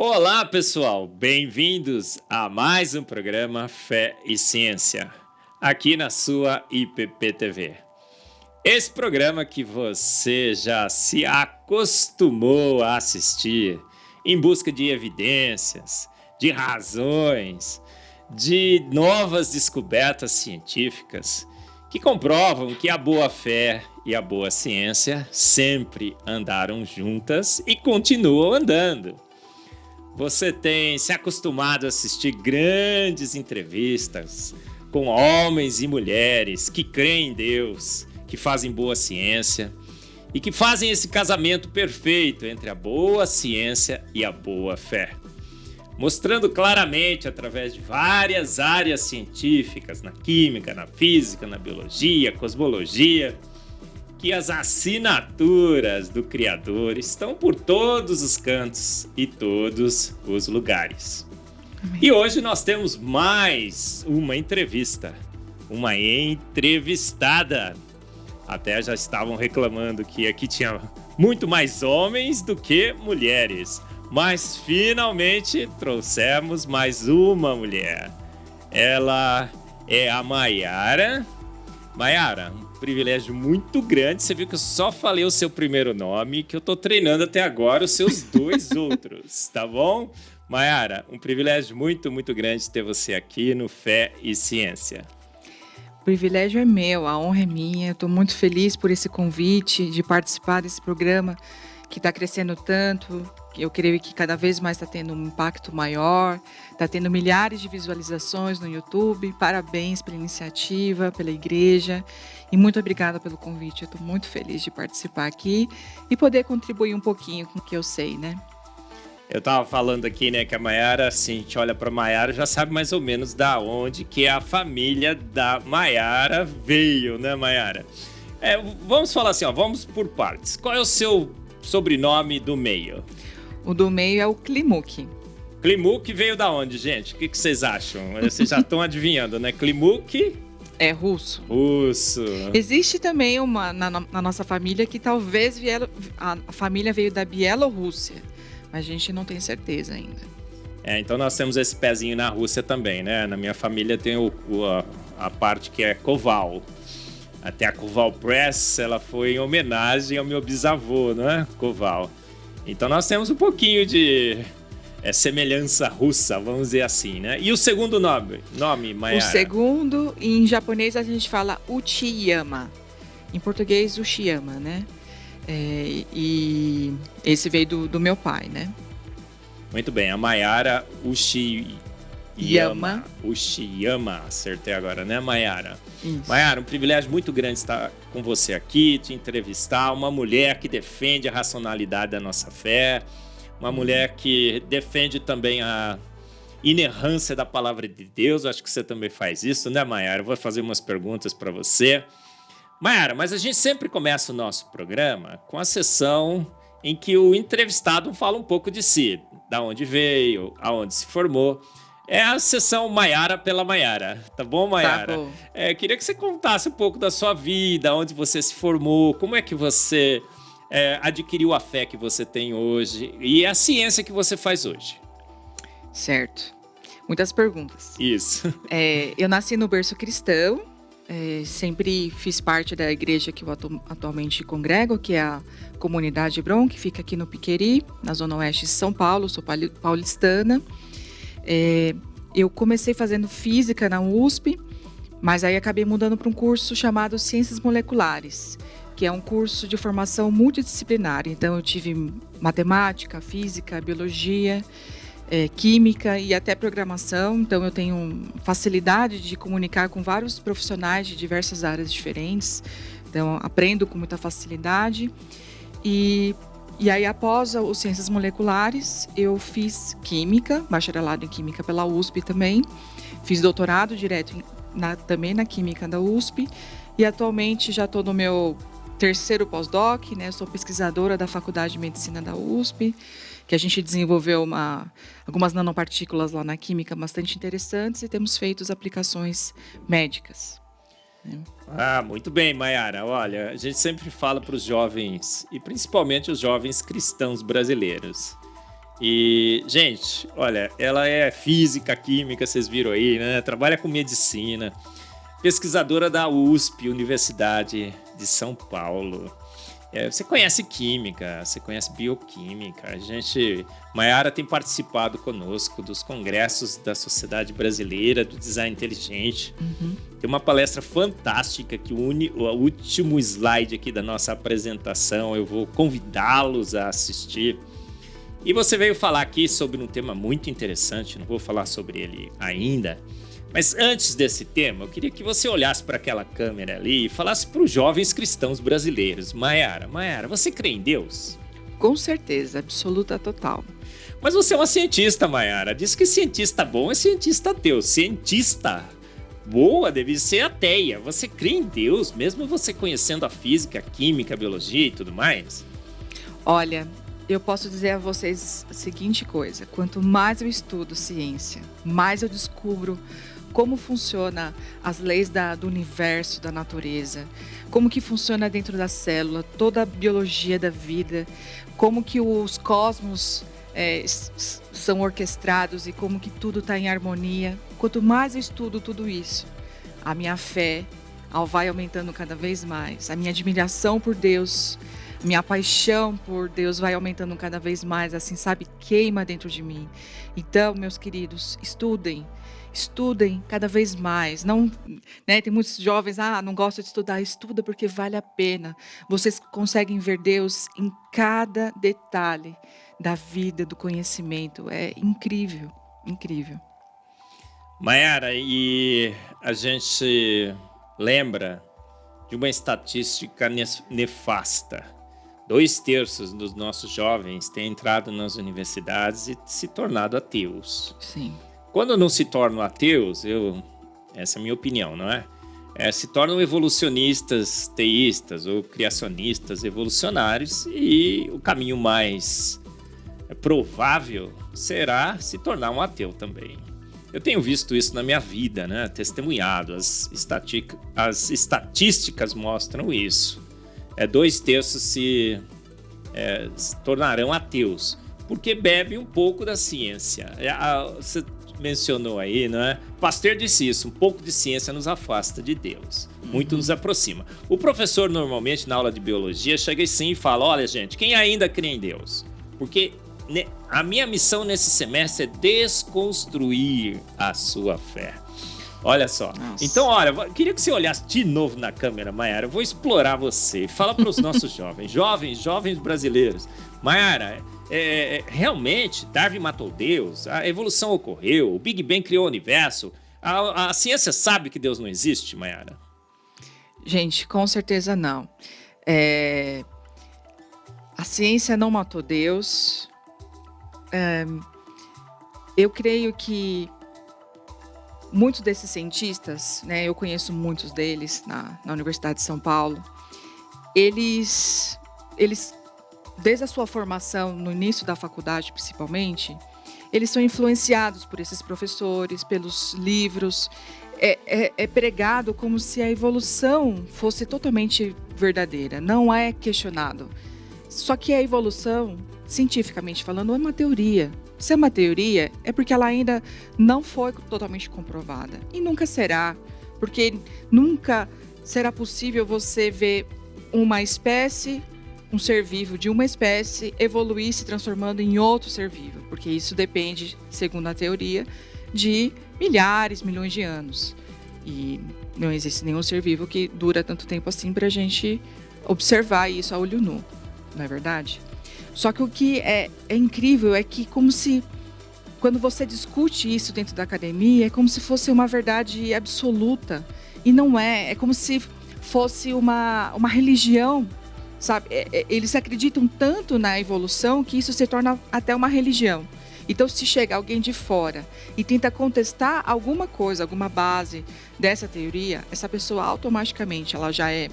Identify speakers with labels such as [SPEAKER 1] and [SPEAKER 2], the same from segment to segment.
[SPEAKER 1] Olá, pessoal! Bem-vindos a mais um programa Fé e Ciência, aqui na sua IPP-TV. Esse programa que você já se acostumou a assistir em busca de evidências, de razões, de novas descobertas científicas que comprovam que a boa-fé e a boa ciência sempre andaram juntas e continuam andando. Você tem se acostumado a assistir grandes entrevistas com homens e mulheres que creem em Deus, que fazem boa ciência e que fazem esse casamento perfeito entre a boa ciência e a boa fé, mostrando claramente através de várias áreas científicas, na química, na física, na biologia, cosmologia, que as assinaturas do Criador estão por todos os cantos e todos os lugares. Amém. E hoje nós temos mais uma entrevista, uma entrevistada. Até já estavam reclamando que aqui tinha muito mais homens do que mulheres, mas finalmente trouxemos mais uma mulher. Ela é a Mayara. Mayara, privilégio muito grande. Você viu que eu só falei o seu primeiro nome, que eu tô treinando até agora os seus dois outros, tá bom? Mayara, um privilégio muito, muito grande ter você aqui no Fé e Ciência.
[SPEAKER 2] O privilégio é meu, a honra é minha. Eu tô muito feliz por esse convite de participar desse programa que está crescendo tanto. Eu creio que cada vez mais está tendo um impacto maior, está tendo milhares de visualizações no YouTube. Parabéns pela iniciativa, pela igreja e muito obrigada pelo convite. Eu estou muito feliz de participar aqui e poder contribuir um pouquinho com o que eu sei, né?
[SPEAKER 1] Eu estava falando aqui, né, que a Mayara, assim, a gente olha para a Mayara, já sabe mais ou menos da onde que a família da Mayara veio, né, Mayara? Vamos falar assim, ó, vamos por partes. Qual é o seu sobrenome do meio?
[SPEAKER 2] O do meio é o Klimuk.
[SPEAKER 1] Klimuk veio da onde, gente? O que vocês acham? Vocês já estão adivinhando, né? Klimuk
[SPEAKER 2] é russo.
[SPEAKER 1] Russo.
[SPEAKER 2] Existe também uma na nossa família que talvez a família veio da Bielorrússia, mas a gente não tem certeza ainda.
[SPEAKER 1] Então nós temos esse pezinho na Rússia também, né? Na minha família tem a parte que é Koval. Até a Koval Press, ela foi em homenagem ao meu bisavô, né? Koval. Então nós temos um pouquinho de semelhança russa, vamos dizer assim, né? E o segundo nome, Mayara?
[SPEAKER 2] O segundo, em japonês a gente fala Uchiyama. Em português, Uchiyama, né? E esse veio do meu pai, né?
[SPEAKER 1] Muito bem, a Mayara Uchiyama. Acertei agora, né, Mayara?
[SPEAKER 2] Isso.
[SPEAKER 1] Mayara, um privilégio muito grande estar com você aqui, te entrevistar, uma mulher que defende a racionalidade da nossa fé, uma mulher que defende também a inerrância da palavra de Deus. Eu acho que você também faz isso, né, Mayara? Eu vou fazer umas perguntas para você. Mayara, mas a gente sempre começa o nosso programa com a sessão em que o entrevistado fala um pouco de si, da onde veio, aonde se formou. É a sessão Mayara pela Mayara, tá bom, Mayara?
[SPEAKER 2] Tá bom.
[SPEAKER 1] Queria que você contasse um pouco da sua vida, onde você se formou, como é que você adquiriu a fé que você tem hoje e a ciência que você faz hoje.
[SPEAKER 2] Certo. Muitas perguntas.
[SPEAKER 1] Isso.
[SPEAKER 2] Eu nasci no berço cristão, sempre fiz parte da igreja que eu atualmente congrego, que é a Comunidade Hebron, que fica aqui no Piqueri, na zona oeste de São Paulo. Sou paulistana. Eu comecei fazendo física na USP, mas aí acabei mudando para um curso chamado Ciências Moleculares, que é um curso de formação multidisciplinar. Então eu tive matemática, física, biologia, química e até programação. Então eu tenho facilidade de comunicar com vários profissionais de diversas áreas diferentes. Então aprendo com muita facilidade. E aí, após os Ciências Moleculares, eu fiz Química, bacharelado em Química pela USP também. Fiz doutorado direto também na Química da USP. E atualmente já estou no meu terceiro pós-doc, né? Sou pesquisadora da Faculdade de Medicina da USP, que a gente desenvolveu algumas nanopartículas lá na Química bastante interessantes e temos feito aplicações médicas.
[SPEAKER 1] Muito bem, Mayara. Olha, a gente sempre fala para os jovens, e principalmente os jovens cristãos brasileiros, E, gente, olha, ela é física, química, vocês viram aí, né? Trabalha com medicina, pesquisadora da USP, Universidade de São Paulo. Você conhece química, você conhece bioquímica. Maiara tem participado conosco dos congressos da Sociedade Brasileira do Design Inteligente. Tem uma palestra fantástica que une o último slide aqui da nossa apresentação. Eu vou convidá-los a assistir. E você veio falar aqui sobre um tema muito interessante, não vou falar sobre ele ainda. Mas antes desse tema, eu queria que você olhasse para aquela câmera ali e falasse para os jovens cristãos brasileiros. Maiara, você crê em Deus?
[SPEAKER 2] Com certeza, absoluta, total.
[SPEAKER 1] Mas você é uma cientista, Maiara. Diz que cientista bom é cientista ateu. Cientista boa deve ser ateia. Você crê em Deus, mesmo você conhecendo a física, a química, a biologia e tudo mais?
[SPEAKER 2] Olha, eu posso dizer a vocês a seguinte coisa: quanto mais eu estudo ciência, mais eu descubro como funciona as leis do universo, da natureza, como que funciona dentro da célula, toda a biologia da vida, como que os cosmos são orquestrados e como que tudo está em harmonia. Quanto mais eu estudo tudo isso, a minha fé vai aumentando cada vez mais, a minha admiração por Deus, minha paixão por Deus vai aumentando cada vez mais, assim, sabe, queima dentro de mim. Então, meus queridos, estudem cada vez mais. Não, né, tem muitos jovens, não gostam de estudar. Estuda porque vale a pena. Vocês conseguem ver Deus em cada detalhe da vida, do conhecimento. É incrível, incrível.
[SPEAKER 1] Maiara, e a gente lembra de uma estatística nefasta. 2/3 dos nossos jovens têm entrado nas universidades e se tornado ateus.
[SPEAKER 2] Sim.
[SPEAKER 1] Quando não se tornam ateus, essa é a minha opinião, não é? Se tornam evolucionistas teístas ou criacionistas evolucionários, e o caminho mais provável será se tornar um ateu também. Eu tenho visto isso na minha vida, né? Testemunhado, as estatísticas mostram isso. 2/3 se tornarão ateus, porque bebem um pouco da ciência. Você mencionou aí, não é? Pasteur disse isso: um pouco de ciência nos afasta de Deus, muito nos aproxima. O professor normalmente na aula de biologia chega assim e fala: olha, gente, quem ainda crê em Deus? Porque a minha missão nesse semestre é desconstruir a sua fé. Olha só. Nossa. Então, olha, queria que você olhasse de novo na câmera, Maiara. Eu vou explorar você. Fala para os nossos jovens brasileiros. Maiara, realmente Darwin matou Deus? A evolução ocorreu? O Big Bang criou o universo? A ciência sabe que Deus não existe, Maiara?
[SPEAKER 2] Gente, com certeza não. A ciência não matou Deus. Eu creio que muitos desses cientistas, né, eu conheço muitos deles na Universidade de São Paulo, eles, desde a sua formação, no início da faculdade principalmente, eles são influenciados por esses professores, pelos livros. É pregado como se a evolução fosse totalmente verdadeira, não é questionado. Só que a evolução, cientificamente falando, é uma teoria. Se é uma teoria, é porque ela ainda não foi totalmente comprovada. E nunca será, porque nunca será possível você ver uma espécie, um ser vivo de uma espécie, evoluir se transformando em outro ser vivo. Porque isso depende, segundo a teoria, de milhões de anos. E não existe nenhum ser vivo que dura tanto tempo assim para a gente observar isso a olho nu, não é verdade? Só que o que é incrível é que, como se, quando você discute isso dentro da academia, é como se fosse uma verdade absoluta. E não é. É como se fosse uma religião, sabe? Eles acreditam tanto na evolução que isso se torna até uma religião. Então, se chega alguém de fora e tenta contestar alguma coisa, alguma base dessa teoria, essa pessoa automaticamente ela já é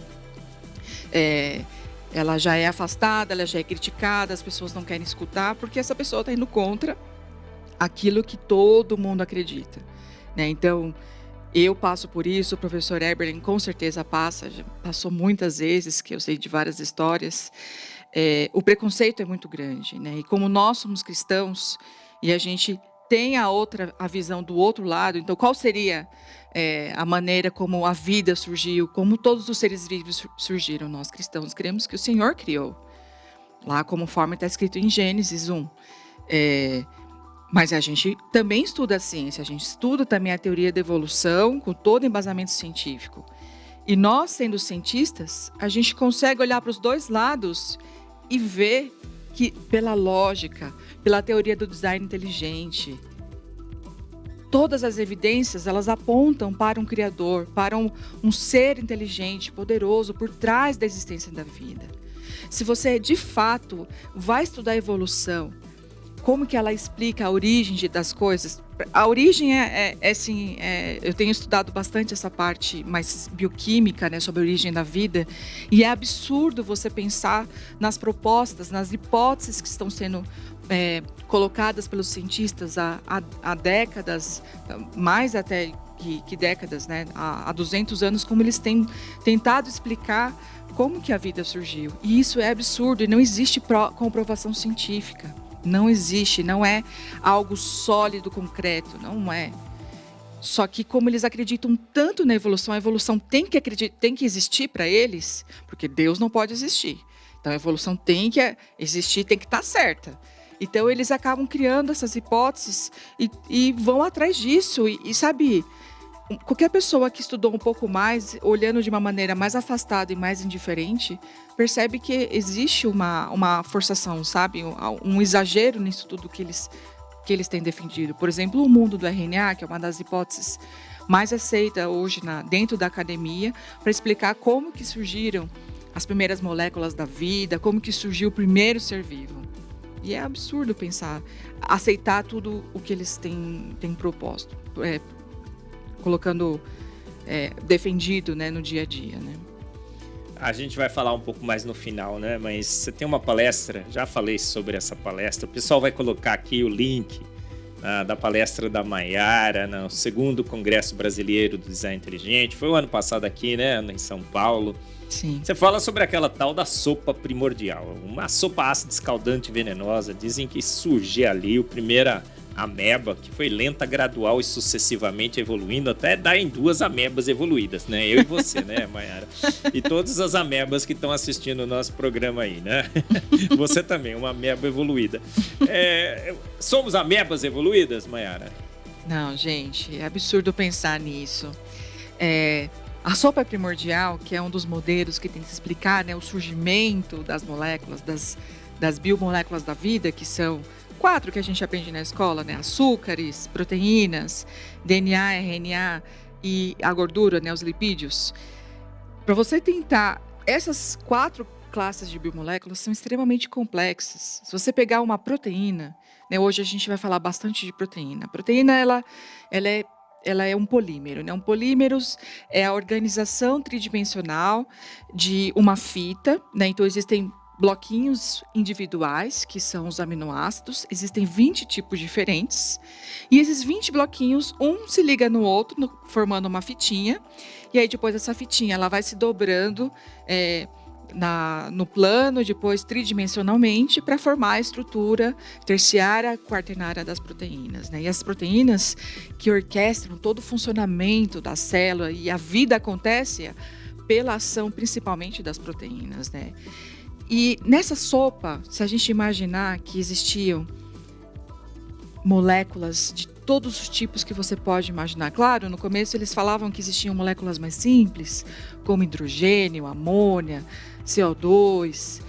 [SPEAKER 2] afastada, ela já é criticada, as pessoas não querem escutar, porque essa pessoa está indo contra aquilo que todo mundo acredita, né? Então, eu passo por isso, o professor Eberlin com certeza passou muitas vezes, que eu sei de várias histórias. o preconceito é muito grande, né? E como nós somos cristãos e a gente tem a visão do outro lado, então qual seria a maneira como a vida surgiu, como todos os seres vivos surgiram? Nós cristãos cremos que o Senhor criou, lá conforme está escrito em Gênesis 1. Mas a gente também estuda a ciência, a gente estuda também a teoria da evolução com todo embasamento científico. E nós, sendo cientistas, a gente consegue olhar para os dois lados e ver que, pela lógica, pela teoria do design inteligente, todas as evidências, elas apontam para um Criador, para um ser inteligente, poderoso, por trás da existência da vida. Se você, de fato, vai estudar a evolução, como que ela explica a origem das coisas? A origem eu tenho estudado bastante essa parte mais bioquímica, né, sobre a origem da vida, e é absurdo você pensar nas propostas, nas hipóteses que estão sendo colocadas pelos cientistas há décadas, mais até que décadas, né, há 200 anos, como eles têm tentado explicar como que a vida surgiu. E isso é absurdo e não existe comprovação científica. Não existe, não é algo sólido, concreto, não é. Só que como eles acreditam tanto na evolução, a evolução tem que existir para eles, porque Deus não pode existir. Então a evolução tem que existir, tem que estar certa. Então eles acabam criando essas hipóteses e vão atrás disso. E sabe, qualquer pessoa que estudou um pouco mais, olhando de uma maneira mais afastada e mais indiferente, percebe que existe uma forçação, sabe? Um exagero nisso tudo que eles têm defendido. Por exemplo, o mundo do RNA, que é uma das hipóteses mais aceita hoje dentro da academia, para explicar como que surgiram as primeiras moléculas da vida, como que surgiu o primeiro ser vivo. E é absurdo pensar, aceitar tudo o que eles têm proposto, colocando defendido, né, no dia a dia, né?
[SPEAKER 1] A gente vai falar um pouco mais no final, né? Mas você tem uma palestra, já falei sobre essa palestra. O pessoal vai colocar aqui o link da palestra da Maiara no 2º Congresso Brasileiro do Design Inteligente. Foi o ano passado aqui, né? Em São Paulo.
[SPEAKER 2] Sim.
[SPEAKER 1] Você fala sobre aquela tal da sopa primordial. Uma sopa ácida, escaldante e venenosa. Dizem que surgiu ali o primeiro ameba, que foi lenta, gradual e sucessivamente evoluindo, até dar em 2 amebas evoluídas, né? Eu e você, né, Maiara? E todas as amebas que estão assistindo o nosso programa aí, né? Você também, uma ameba evoluída. Somos amebas evoluídas, Maiara?
[SPEAKER 2] Não, gente, é absurdo pensar nisso. A sopa primordial, que é um dos modelos que tem que explicar, né, o surgimento das moléculas, das biomoléculas da vida, que são 4 que a gente aprende na escola, né? Açúcares, proteínas, DNA, RNA e a gordura, né? Os lipídios. Para você tentar, essas 4 classes de biomoléculas são extremamente complexas. Se você pegar uma proteína, né? Hoje a gente vai falar bastante de proteína. A proteína, ela é um polímero, né? Um polímero é a organização tridimensional de uma fita, né? Então existem bloquinhos individuais, que são os aminoácidos. Existem 20 tipos diferentes. E esses 20 bloquinhos, um se liga no outro, formando uma fitinha. E aí, depois, essa fitinha ela vai se dobrando no plano, depois tridimensionalmente, para formar a estrutura terciária, quaternária das proteínas, né? E as proteínas que orquestram todo o funcionamento da célula e a vida acontece pela ação, principalmente, das proteínas, né? E nessa sopa, se a gente imaginar que existiam moléculas de todos os tipos que você pode imaginar. Claro, no começo eles falavam que existiam moléculas mais simples, como hidrogênio, amônia, CO2,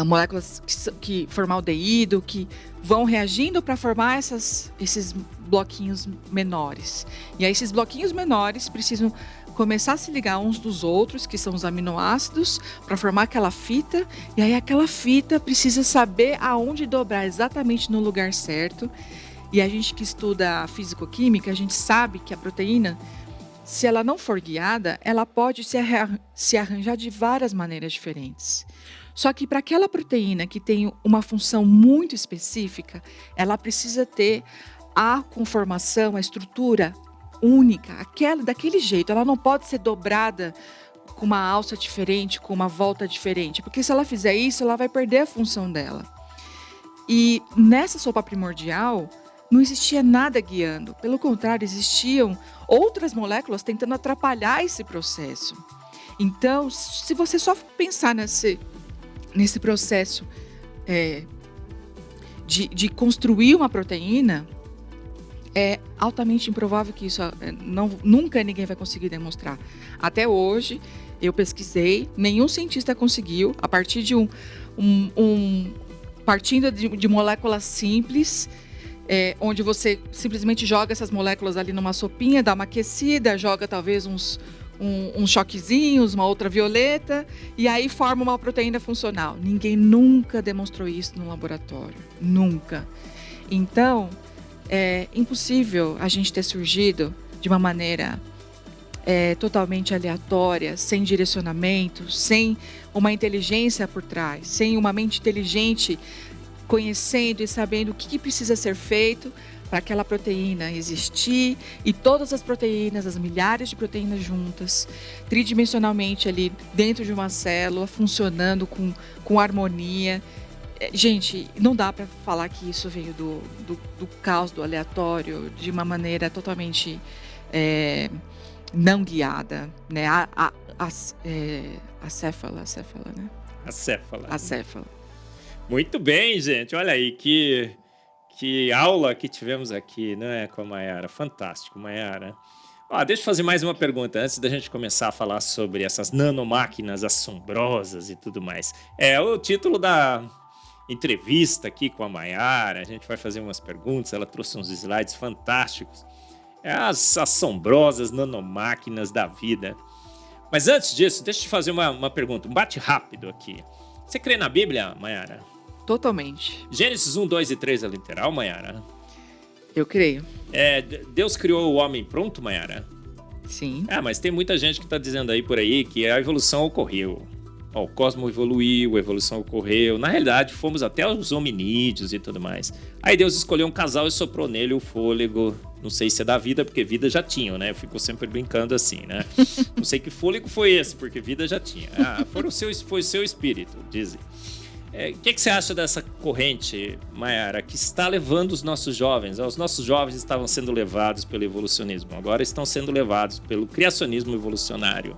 [SPEAKER 2] moléculas que formaldeído, que vão reagindo para formar esses bloquinhos menores. E aí esses bloquinhos menores precisam começar a se ligar uns dos outros, que são os aminoácidos, para formar aquela fita. E aí aquela fita precisa saber aonde dobrar exatamente no lugar certo. E a gente que estuda físico-química, a gente sabe que a proteína, se ela não for guiada, ela pode se arranjar de várias maneiras diferentes. Só que para aquela proteína que tem uma função muito específica, ela precisa ter a conformação, a estrutura única, daquele jeito. Ela não pode ser dobrada com uma alça diferente, com uma volta diferente. Porque se ela fizer isso, ela vai perder a função dela. E nessa sopa primordial, não existia nada guiando. Pelo contrário, existiam outras moléculas tentando atrapalhar esse processo. Então, se você só pensar nesse processo de construir uma proteína, é altamente improvável que isso nunca ninguém vai conseguir demonstrar. Até hoje, eu pesquisei, nenhum cientista conseguiu, a partir de partindo de moléculas simples, onde você simplesmente joga essas moléculas ali numa sopinha, dá uma aquecida, joga talvez uns choquezinhos, uma outra violeta, e aí forma uma proteína funcional. Ninguém nunca demonstrou isso no laboratório. Nunca. Então, é impossível a gente ter surgido de uma maneira totalmente aleatória, sem direcionamento, sem uma inteligência por trás, sem uma mente inteligente conhecendo e sabendo o que precisa ser feito para aquela proteína existir, e todas as proteínas, as milhares de proteínas juntas, tridimensionalmente ali dentro de uma célula, funcionando com harmonia. Gente, não dá para falar que isso veio do caos, do aleatório, de uma maneira totalmente não guiada, né? Acéfala, né? Acéfala.
[SPEAKER 1] Muito bem, gente. Olha aí, que aula que tivemos aqui, né, com a Mayara. Fantástico, Mayara. Deixa eu fazer mais uma pergunta antes da gente começar a falar sobre essas nanomáquinas assombrosas e tudo mais. O título da entrevista aqui com a Mayara, a gente vai fazer umas perguntas, ela trouxe uns slides fantásticos. As assombrosas nanomáquinas da vida. Mas antes disso, deixa eu te fazer uma pergunta, um bate rápido aqui. Você crê na Bíblia, Mayara?
[SPEAKER 2] Totalmente.
[SPEAKER 1] Gênesis 1, 2 e 3 é literal, Mayara?
[SPEAKER 2] Eu creio.
[SPEAKER 1] Deus criou o homem pronto, Mayara?
[SPEAKER 2] Sim.
[SPEAKER 1] Mas tem muita gente que está dizendo aí por aí que a evolução ocorreu. O cosmos evoluiu, a evolução ocorreu. Na realidade, fomos até os hominídeos e tudo mais. Aí Deus escolheu um casal e soprou nele o fôlego. Não sei se é da vida, porque vida já tinham, né? Eu fico sempre brincando assim, né? Não sei que fôlego foi esse, porque vida já tinha. Foi o seu espírito, dizem. O que você acha dessa corrente, Mayara, que está levando os nossos jovens? Os nossos jovens estavam sendo levados pelo evolucionismo, agora estão sendo levados pelo criacionismo evolucionário.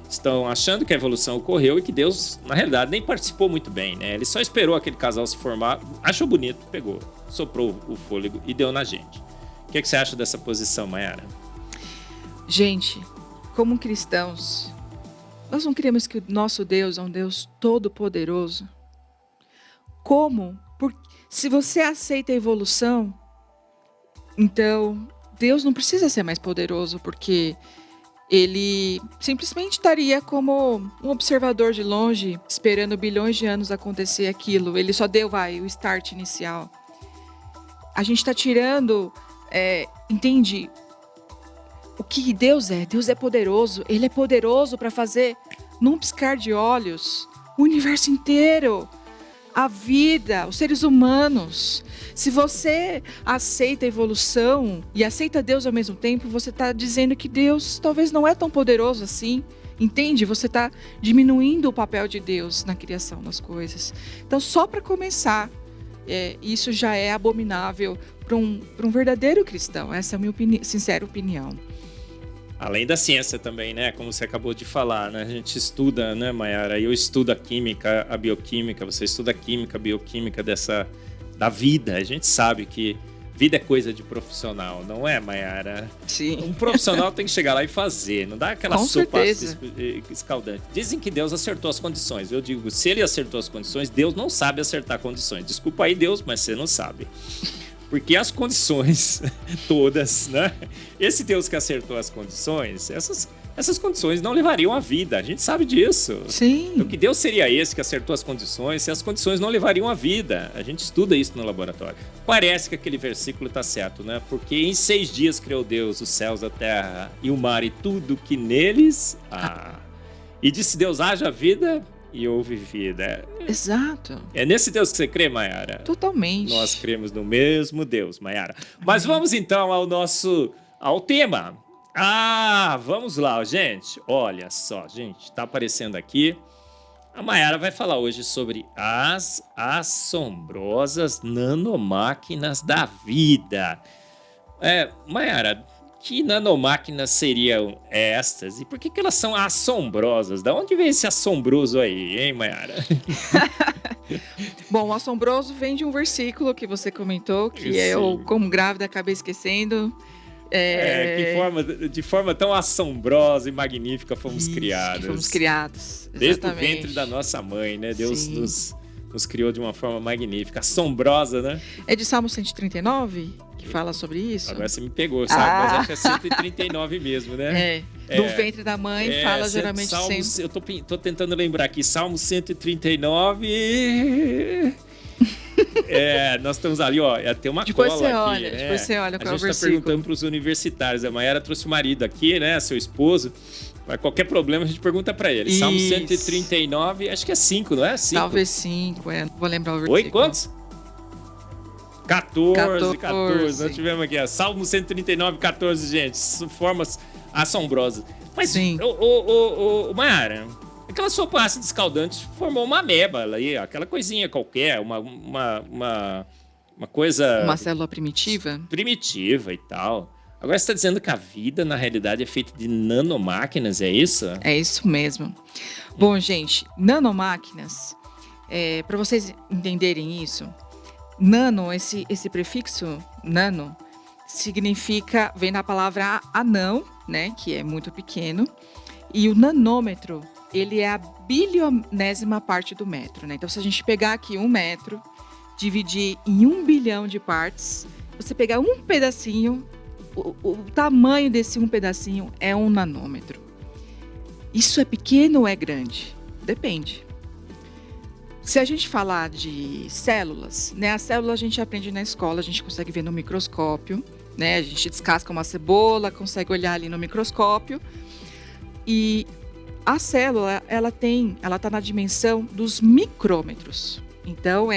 [SPEAKER 1] Estão achando que a evolução ocorreu e que Deus, na realidade, nem participou muito bem, né? Ele só esperou aquele casal se formar, achou bonito, pegou, soprou o fôlego e deu na gente. O que você acha dessa posição, Mayara?
[SPEAKER 2] Gente, como cristãos, nós não cremos que o nosso Deus é um Deus todo-poderoso? Como? Se você aceita a evolução, então Deus não precisa ser mais poderoso, porque ele simplesmente estaria como um observador de longe, esperando bilhões de anos acontecer aquilo. Ele só deu, o start inicial. A gente está tirando, entende? O que Deus é? Deus é poderoso. Ele é poderoso para fazer, num piscar de olhos, o universo inteiro. A vida, os seres humanos. Se você aceita a evolução e aceita Deus ao mesmo tempo, você está dizendo que Deus talvez não é tão poderoso assim. Entende? Você está diminuindo o papel de Deus na criação das coisas. Então, só para começar, isso já é abominável para um verdadeiro cristão. Essa é a minha sincera opinião.
[SPEAKER 1] Além da ciência também, né? Como você acabou de falar, né? A gente estuda, né, Mayara? Eu estudo a química, a bioquímica, você estuda a química, a bioquímica da vida. A gente sabe que vida é coisa de profissional, não é, Mayara?
[SPEAKER 2] Sim.
[SPEAKER 1] Um profissional tem que chegar lá e fazer, não dá aquela sopa escaldante. Dizem que Deus acertou as condições. Eu digo, se ele acertou as condições, Deus não sabe acertar condições. Desculpa aí, Deus, mas você não sabe. Porque as condições todas, né? Esse Deus que acertou as condições, essas condições não levariam à vida. A gente sabe disso.
[SPEAKER 2] Sim.
[SPEAKER 1] Então, que Deus seria esse que acertou as condições se as condições não levariam à vida? A gente estuda isso no laboratório. Parece que aquele versículo está certo, né? Porque em 6 dias criou Deus os céus, a terra e o mar e tudo que neles há. E disse Deus, haja vida... e houve vida.
[SPEAKER 2] Exato.
[SPEAKER 1] É nesse Deus que você crê, Mayara?
[SPEAKER 2] Totalmente.
[SPEAKER 1] Nós cremos no mesmo Deus, Mayara. Mas vamos então ao tema. Ah, vamos lá, gente. Olha só, gente, tá aparecendo aqui. A Mayara vai falar hoje sobre as assombrosas nanomáquinas da vida. Mayara, que nanomáquinas seriam estas? E por que elas são assombrosas? Da onde vem esse assombroso aí, hein, Mayara?
[SPEAKER 2] Bom, o assombroso vem de um versículo que você comentou, que é o
[SPEAKER 1] Sim.
[SPEAKER 2] como grávida acabei esquecendo.
[SPEAKER 1] De forma tão assombrosa e magnífica fomos
[SPEAKER 2] Isso,
[SPEAKER 1] criados.
[SPEAKER 2] que fomos criados.
[SPEAKER 1] Desde o
[SPEAKER 2] Exatamente.
[SPEAKER 1] ventre da nossa mãe, né? Deus
[SPEAKER 2] Sim.
[SPEAKER 1] nos criou de uma forma magnífica, assombrosa, né?
[SPEAKER 2] É de Salmo 139 que fala sobre isso?
[SPEAKER 1] Agora você me pegou, sabe?
[SPEAKER 2] Ah.
[SPEAKER 1] Mas acho que é 139 mesmo, né?
[SPEAKER 2] Do ventre da mãe fala geralmente
[SPEAKER 1] Salmo,
[SPEAKER 2] sempre.
[SPEAKER 1] eu tô tentando lembrar aqui, Salmo 139. Nós estamos ali, ó. Tem uma
[SPEAKER 2] Depois
[SPEAKER 1] cola
[SPEAKER 2] você
[SPEAKER 1] aqui.
[SPEAKER 2] olha, depois você olha qual é o
[SPEAKER 1] A gente tá
[SPEAKER 2] versículo.
[SPEAKER 1] perguntando para os universitários. A Mayara trouxe o marido aqui, né? Seu esposo. Mas qualquer problema a gente pergunta para ele.
[SPEAKER 2] Isso.
[SPEAKER 1] Salmo 139, acho que é 5, não é? 5.
[SPEAKER 2] Talvez 5, não vou lembrar o versículo.
[SPEAKER 1] Oi, quantos? 14.
[SPEAKER 2] 14.
[SPEAKER 1] Nós tivemos aqui, ó, Salmo 139, 14, gente. Formas assombrosas. Mas,
[SPEAKER 2] Sim.
[SPEAKER 1] Mayara, aquela sopa ácida escaldante formou uma ameba ali, ó, aquela coisinha qualquer, uma coisa
[SPEAKER 2] Uma célula primitiva?
[SPEAKER 1] primitiva e tal. Agora você está dizendo que a vida, na realidade, é feita de nanomáquinas, é isso?
[SPEAKER 2] É isso mesmo. Bom, gente, nanomáquinas, para vocês entenderem isso, nano, esse prefixo nano, significa, vem da palavra anão, né, que é muito pequeno, e o nanômetro, ele é a bilionésima parte do metro, né? Então, se a gente pegar aqui 1 metro, dividir em 1 bilhão de partes, você pegar um pedacinho, o tamanho desse um pedacinho é 1 nanômetro. Isso é pequeno ou é grande? Depende. Se a gente falar de células, né? A célula a gente aprende na escola, a gente consegue ver no microscópio, né? A gente descasca uma cebola, consegue olhar ali no microscópio. E a célula, ela tá na dimensão dos micrômetros. Então,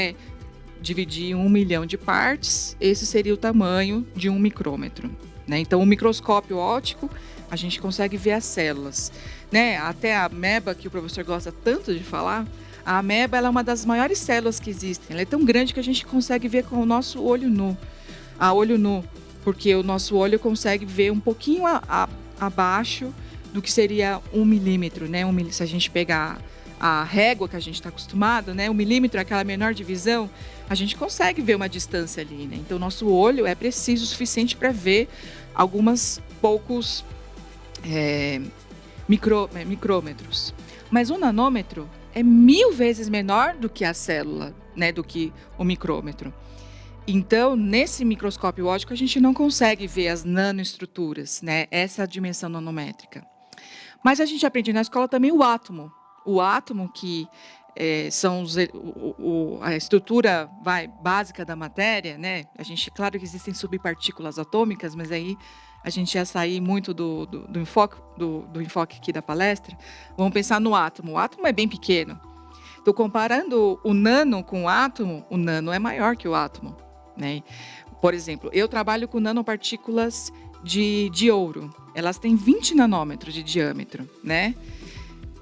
[SPEAKER 2] dividir em 1 milhão de partes, esse seria o tamanho de 1 micrômetro, né? Então, o microscópio óptico, a gente consegue ver as células, né? Até a ameba, que o professor gosta tanto de falar, a ameba ela é uma das maiores células que existem. Ela é tão grande que a gente consegue ver com o nosso olho nu. A olho nu, porque o nosso olho consegue ver um pouquinho abaixo do que seria 1 milímetro, né? Se a gente pegar a régua que a gente está acostumado, né? 1 milímetro é aquela menor divisão, a gente consegue ver uma distância ali, né? Então, o nosso olho é preciso o suficiente para ver poucos micrômetros. Mas um nanômetro é 1000 vezes menor do que a célula, né? Do que o micrômetro. Então, nesse microscópio óptico, a gente não consegue ver as nanoestruturas, né? Essa dimensão nanométrica. Mas a gente aprende na escola também o átomo. O átomo, que são a estrutura básica da matéria, né? Claro que existem subpartículas atômicas, mas aí a gente ia sair muito do enfoque aqui da palestra. Vamos pensar no átomo. O átomo é bem pequeno. Então, comparando o nano com o nano é maior que o átomo, né? Por exemplo, eu trabalho com nanopartículas de ouro. Elas têm 20 nanômetros de diâmetro, né?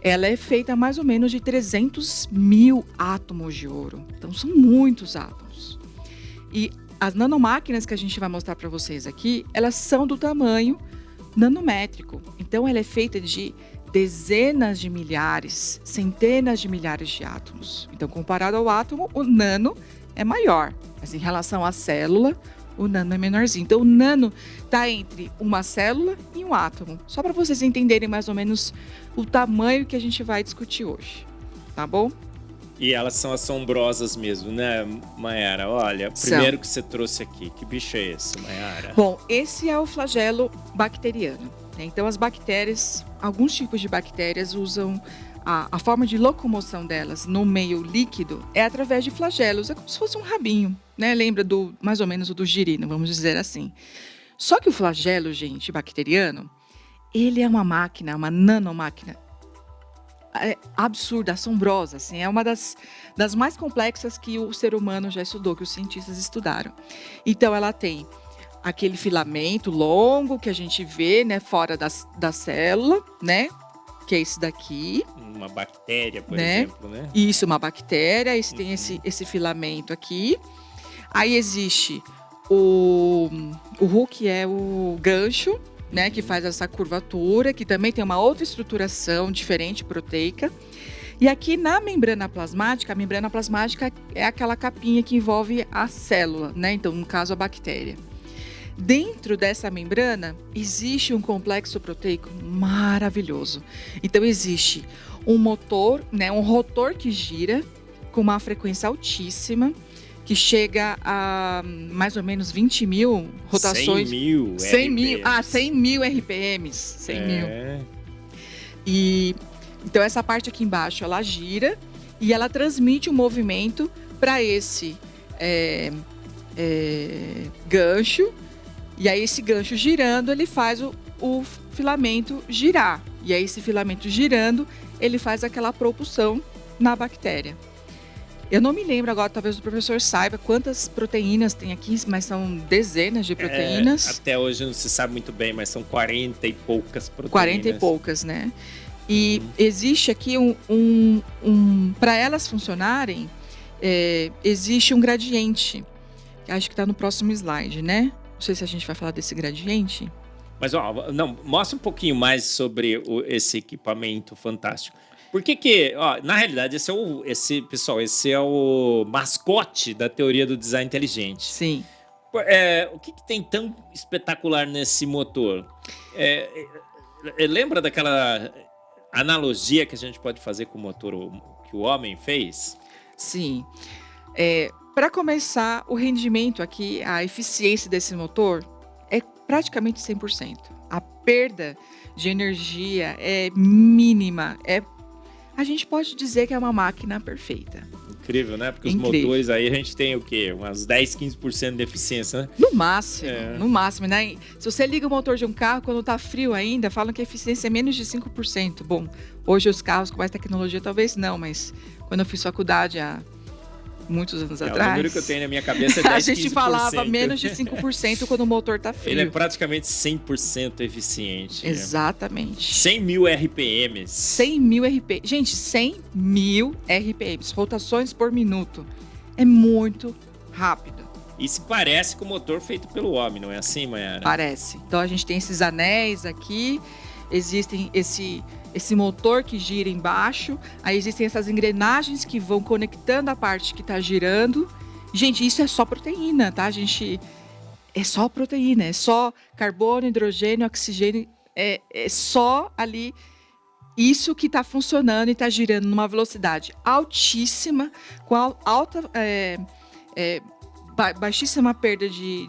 [SPEAKER 2] Ela é feita mais ou menos de 300 mil átomos de ouro. Então, são muitos átomos. E as nanomáquinas que a gente vai mostrar para vocês aqui, elas são do tamanho nanométrico. Então, ela é feita de dezenas de milhares, centenas de milhares de átomos. Então, comparado ao átomo, o nano é maior. Mas em relação à célula, o nano é menorzinho. Então, o nano está entre uma célula e um átomo. Só para vocês entenderem mais ou menos o tamanho que a gente vai discutir hoje. Tá bom?
[SPEAKER 1] E elas são assombrosas mesmo, né, Mayara? Olha, primeiro que você trouxe aqui. Que bicho é esse, Mayara?
[SPEAKER 2] Bom, esse é o flagelo bacteriano. Então, as bactérias, alguns tipos de bactérias usam a forma de locomoção delas no meio líquido é através de flagelos. É como se fosse um rabinho, né? Lembra mais ou menos do girino, vamos dizer assim. Só que o flagelo, gente, bacteriano, ele é uma máquina, uma nanomáquina absurda, assombrosa, assim. É uma das mais complexas que o ser humano já estudou, que os cientistas estudaram. Então, ela tem aquele filamento longo que a gente vê, né, fora da célula, né? Que é esse daqui.
[SPEAKER 1] Uma bactéria, por
[SPEAKER 2] né?
[SPEAKER 1] exemplo, né?
[SPEAKER 2] Isso, uma bactéria. Tem esse filamento aqui. Aí existe o Ru, que é o gancho, né? Que faz essa curvatura, que também tem uma outra estruturação diferente, proteica. E aqui na membrana plasmática, a membrana plasmática é aquela capinha que envolve a célula, né? Então, no caso, a bactéria. Dentro dessa membrana, existe um complexo proteico maravilhoso. Então, existe um motor, né, um rotor que gira com uma frequência altíssima, que chega a mais ou menos 20 mil rotações.
[SPEAKER 1] 100 mil.
[SPEAKER 2] 100 mil RPMs. 100 mil. E, então, essa parte aqui embaixo, ela gira e ela transmite um movimento para esse gancho. E aí, esse gancho girando, ele faz o filamento girar. E aí, esse filamento girando, ele faz aquela propulsão na bactéria. Eu não me lembro agora, talvez o professor saiba quantas proteínas tem aqui, mas são dezenas de proteínas.
[SPEAKER 1] Até hoje não se sabe muito bem, mas são 40 e poucas proteínas.
[SPEAKER 2] 40 e poucas, né? E existe aqui para elas funcionarem, existe um gradiente. Acho que está no próximo slide, né? Não sei se a gente vai falar desse gradiente.
[SPEAKER 1] Mas, mostra um pouquinho mais sobre esse equipamento fantástico. Por que na realidade, esse é o mascote da teoria do design inteligente.
[SPEAKER 2] Sim.
[SPEAKER 1] O que tem tão espetacular nesse motor? Lembra daquela analogia que a gente pode fazer com o motor que o homem fez?
[SPEAKER 2] Sim. Para começar, o rendimento aqui, a eficiência desse motor é praticamente 100%. A perda de energia é mínima. A gente pode dizer que é uma máquina perfeita.
[SPEAKER 1] Incrível, né? Porque os motores aí a gente tem o quê? Umas 10, 15% de eficiência, né?
[SPEAKER 2] No máximo, né? Se você liga o motor de um carro quando tá frio ainda, falam que a eficiência é menos de 5%. Bom, hoje os carros com mais tecnologia talvez não, mas quando eu fiz faculdade há muitos anos atrás.
[SPEAKER 1] O número que eu tenho na minha cabeça é 10, 15%.
[SPEAKER 2] A gente falava menos de 5% quando o motor tá frio.
[SPEAKER 1] Ele é praticamente 100% eficiente.
[SPEAKER 2] Exatamente.
[SPEAKER 1] 100 mil RPMs.
[SPEAKER 2] 100 mil RPMs. Gente, 100 mil RPMs, rotações por minuto. É muito rápido.
[SPEAKER 1] E se parece com o motor feito pelo homem, não é assim, Mayara?
[SPEAKER 2] Parece. Então a gente tem esses anéis aqui, existem esse motor que gira embaixo, aí existem essas engrenagens que vão conectando a parte que está girando. Gente, isso é só proteína, tá, gente? É só proteína, é só carbono, hidrogênio, oxigênio, é só ali isso que está funcionando e está girando numa velocidade altíssima, com baixíssima perda de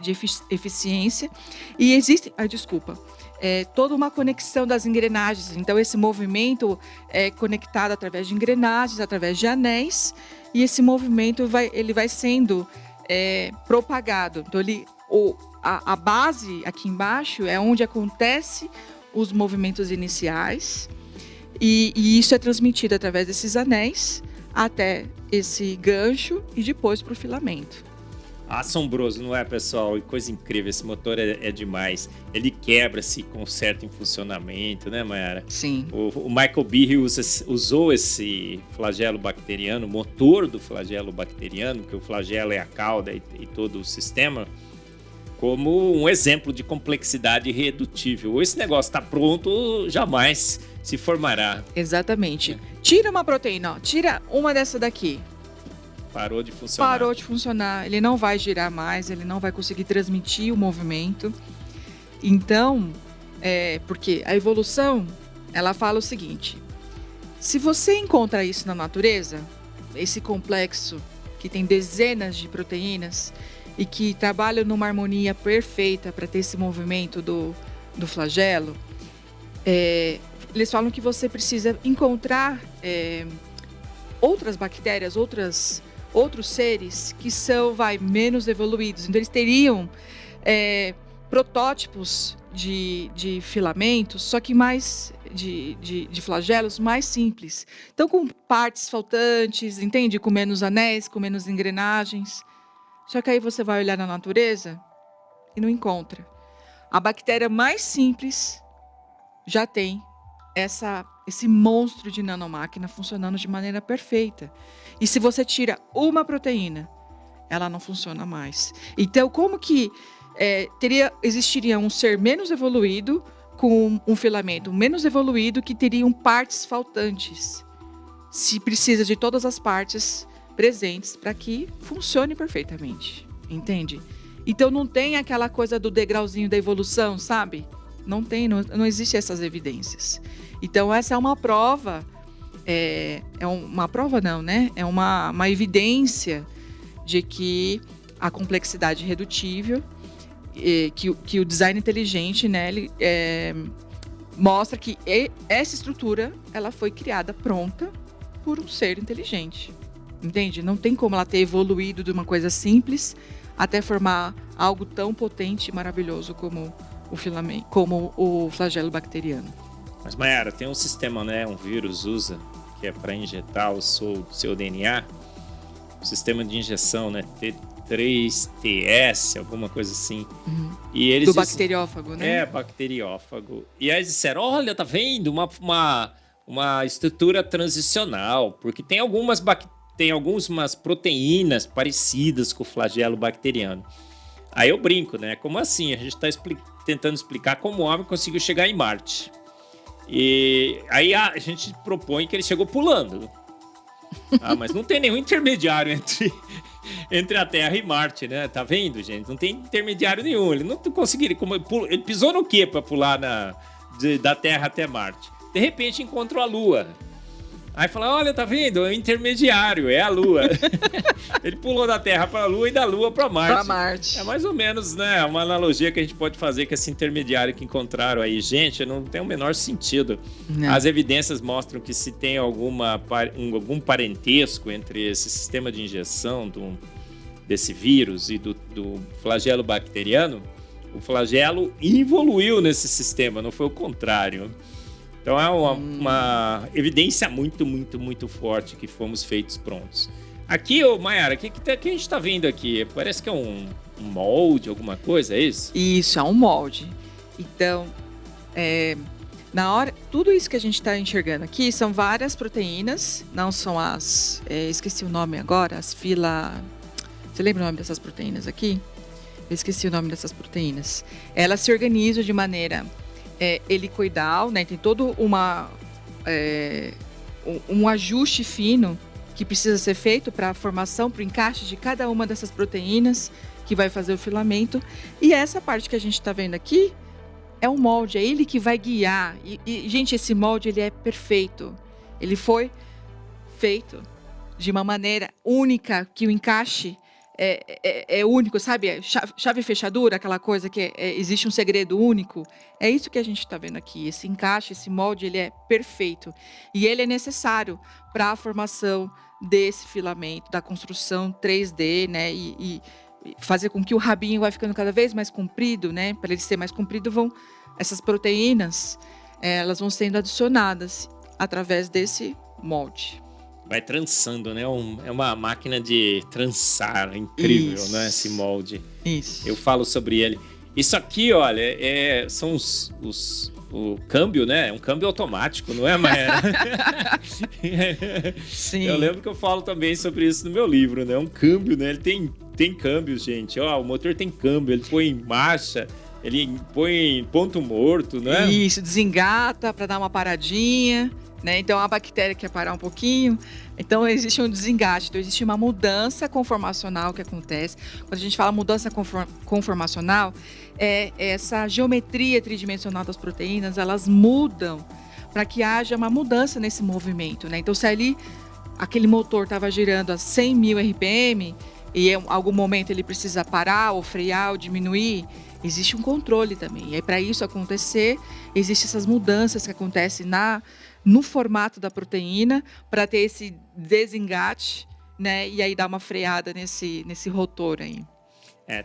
[SPEAKER 2] eficiência. E existe... toda uma conexão das engrenagens. Então, esse movimento é conectado através de engrenagens, através de anéis, e esse movimento vai sendo propagado. Então, a base aqui embaixo é onde acontece os movimentos iniciais, e isso é transmitido através desses anéis até esse gancho e depois para o filamento.
[SPEAKER 1] Assombroso, não é, pessoal? E coisa incrível, esse motor é demais. Ele quebra, se conserta em funcionamento, né, Mayara?
[SPEAKER 2] Sim.
[SPEAKER 1] O Michael Behe usou esse flagelo bacteriano, o motor do flagelo bacteriano, que o flagelo é a cauda e todo o sistema, como um exemplo de complexidade irredutível. Esse negócio está pronto, jamais se formará.
[SPEAKER 2] Exatamente. Tira uma proteína, tira uma dessa daqui.
[SPEAKER 1] Parou de funcionar.
[SPEAKER 2] Parou de funcionar. Ele não vai girar mais, ele não vai conseguir transmitir o movimento. Então, porque a evolução, ela fala o seguinte: se você encontra isso na natureza, esse complexo que tem dezenas de proteínas e que trabalham numa harmonia perfeita para ter esse movimento do flagelo, eles falam que você precisa encontrar outras bactérias, outros seres que são menos evoluídos. Então, eles teriam protótipos de filamentos, só que mais de flagelos mais simples. Então, com partes faltantes, entende? Com menos anéis, com menos engrenagens. Só que aí você vai olhar na natureza e não encontra. A bactéria mais simples já tem esse monstro de nanomáquina funcionando de maneira perfeita. E se você tira uma proteína, ela não funciona mais. Então, como que existiria um ser menos evoluído com um filamento menos evoluído que teriam partes faltantes? Se precisa de todas as partes presentes para que funcione perfeitamente, entende? Então não tem aquela coisa do degrauzinho da evolução, sabe? Não tem, não existe essas evidências. Então essa é uma prova, uma prova não, né? É uma evidência de que a complexidade redutível, que o design inteligente, né, ele, mostra que essa estrutura ela foi criada pronta por um ser inteligente. Entende? Não tem como ela ter evoluído de uma coisa simples até formar algo tão potente e maravilhoso como o filamento, como o flagelo bacteriano.
[SPEAKER 1] Mas, Mayara, tem um sistema, né? Um vírus usa, que é para injetar o seu DNA. O sistema de injeção, né? T3TS, alguma coisa assim.
[SPEAKER 2] Uhum.
[SPEAKER 1] E eles
[SPEAKER 2] do bacteriófago, né?
[SPEAKER 1] Bacteriófago. E aí eles disseram, olha, tá vendo? Uma estrutura transicional, porque tem algumas proteínas parecidas com o flagelo bacteriano. Aí eu brinco, né? Como assim? A gente está tentando explicar como o homem conseguiu chegar em Marte. E aí a gente propõe que ele chegou pulando. Mas não tem nenhum intermediário entre a Terra e Marte, né? Tá vendo, gente? Não tem intermediário nenhum. Ele não conseguiria... Ele pisou no quê para pular da Terra até Marte? De repente encontrou a Lua. Aí fala, olha, tá vendo? É o intermediário, é a Lua. Ele pulou da Terra para a Lua e da Lua para Marte.
[SPEAKER 2] Para Marte.
[SPEAKER 1] É mais ou menos, né, uma analogia que a gente pode fazer com esse intermediário que encontraram aí. Gente, não tem o menor sentido. Não. As evidências mostram que se tem algum parentesco entre esse sistema de injeção desse vírus e do flagelo bacteriano, o flagelo evoluiu nesse sistema, não foi o contrário. Então é uma evidência muito, muito, muito forte que fomos feitos prontos. Aqui, Mayara, o que a gente está vendo aqui? Parece que é um molde, alguma coisa, é isso?
[SPEAKER 2] Isso, é um molde. Então, tudo isso que a gente está enxergando aqui são várias proteínas, não são esqueci o nome agora, Você lembra o nome dessas proteínas aqui? Eu esqueci o nome dessas proteínas. Elas se organizam de maneira... helicoidal, né? Tem todo um ajuste fino que precisa ser feito para a formação, para o encaixe de cada uma dessas proteínas que vai fazer o filamento. E essa parte que a gente está vendo aqui é um molde, é ele que vai guiar. E, gente, esse molde ele é perfeito. Ele foi feito de uma maneira única, que o encaixe é único, sabe? Chave e fechadura, aquela coisa que existe um segredo único. É isso que a gente está vendo aqui. Esse encaixe, esse molde, ele é perfeito. E ele é necessário para a formação desse filamento, da construção 3D, né? E fazer com que o rabinho vai ficando cada vez mais comprido, né? Para ele ser mais comprido, essas proteínas, elas vão sendo adicionadas através desse molde.
[SPEAKER 1] Vai trançando, né? É uma máquina de trançar, é incrível, isso, né? Esse molde.
[SPEAKER 2] Isso.
[SPEAKER 1] Eu falo sobre ele. Isso aqui, olha, são o câmbio, né? É um câmbio automático, não é, Mayara?
[SPEAKER 2] Sim.
[SPEAKER 1] Eu lembro que eu falo também sobre isso no meu livro, né? Um câmbio, né? Ele tem câmbio, gente. O motor tem câmbio, ele põe em marcha, ele põe em ponto morto, não é?
[SPEAKER 2] Isso, desengata para dar uma paradinha. Né? Então, a bactéria quer parar um pouquinho, então existe um desengate, então existe uma mudança conformacional que acontece. Quando a gente fala mudança conformacional, essa geometria tridimensional das proteínas, elas mudam para que haja uma mudança nesse movimento. Né? Então, se ali aquele motor estava girando a 100 mil RPM e em algum momento ele precisa parar ou frear ou diminuir, existe um controle também. E aí, para isso acontecer, existem essas mudanças que acontecem no formato da proteína para ter esse desengate, né? E aí dar uma freada nesse rotor aí.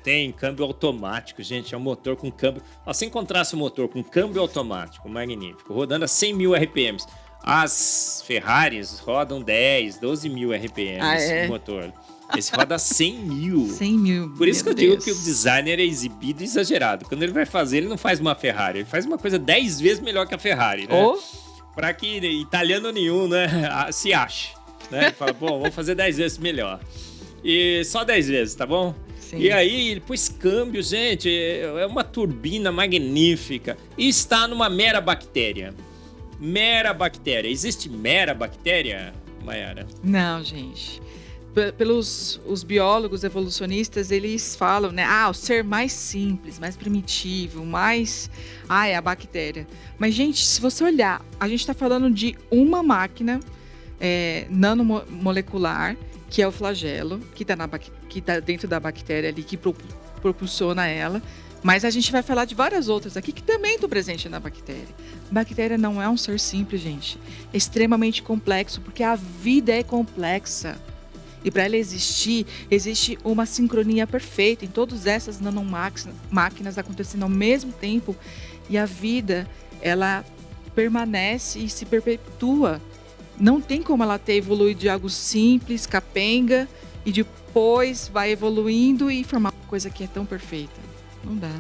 [SPEAKER 1] Tem câmbio automático, gente. É um motor com câmbio... Se encontrasse um motor com câmbio automático, magnífico, rodando a 100 mil RPMs, As Ferraris rodam 10, 12 mil RPMs o motor. Esse roda 100 mil.
[SPEAKER 2] 100 mil.
[SPEAKER 1] Por isso que eu digo que o designer é exibido e exagerado. Quando ele vai fazer, ele não faz uma Ferrari. Ele faz uma coisa 10 vezes melhor que a Ferrari, né? Para que italiano nenhum, né, se ache. Né? Ele fala, bom, vamos fazer 10 vezes melhor. E só 10 vezes, tá bom? Sim. E aí, ele pôs câmbio, gente. É uma turbina magnífica. E está numa mera bactéria. Mera bactéria. Existe mera bactéria, Mayara?
[SPEAKER 2] Não, gente. Pelos os biólogos evolucionistas, eles falam, né? O ser mais simples, mais primitivo, mais... é a bactéria. Mas, gente, se você olhar, a gente está falando de uma máquina nanomolecular, que é o flagelo, que tá dentro da bactéria ali, que propulsiona ela. Mas a gente vai falar de várias outras aqui que também estão presentes na bactéria. A bactéria não é um ser simples, gente. É extremamente complexo, porque a vida é complexa. E para ela existir, existe uma sincronia perfeita em todas essas nanomáquinas acontecendo ao mesmo tempo. E a vida, ela permanece e se perpetua. Não tem como ela ter evoluído de algo simples, capenga, e depois vai evoluindo e formar uma coisa que é tão perfeita. Não dá.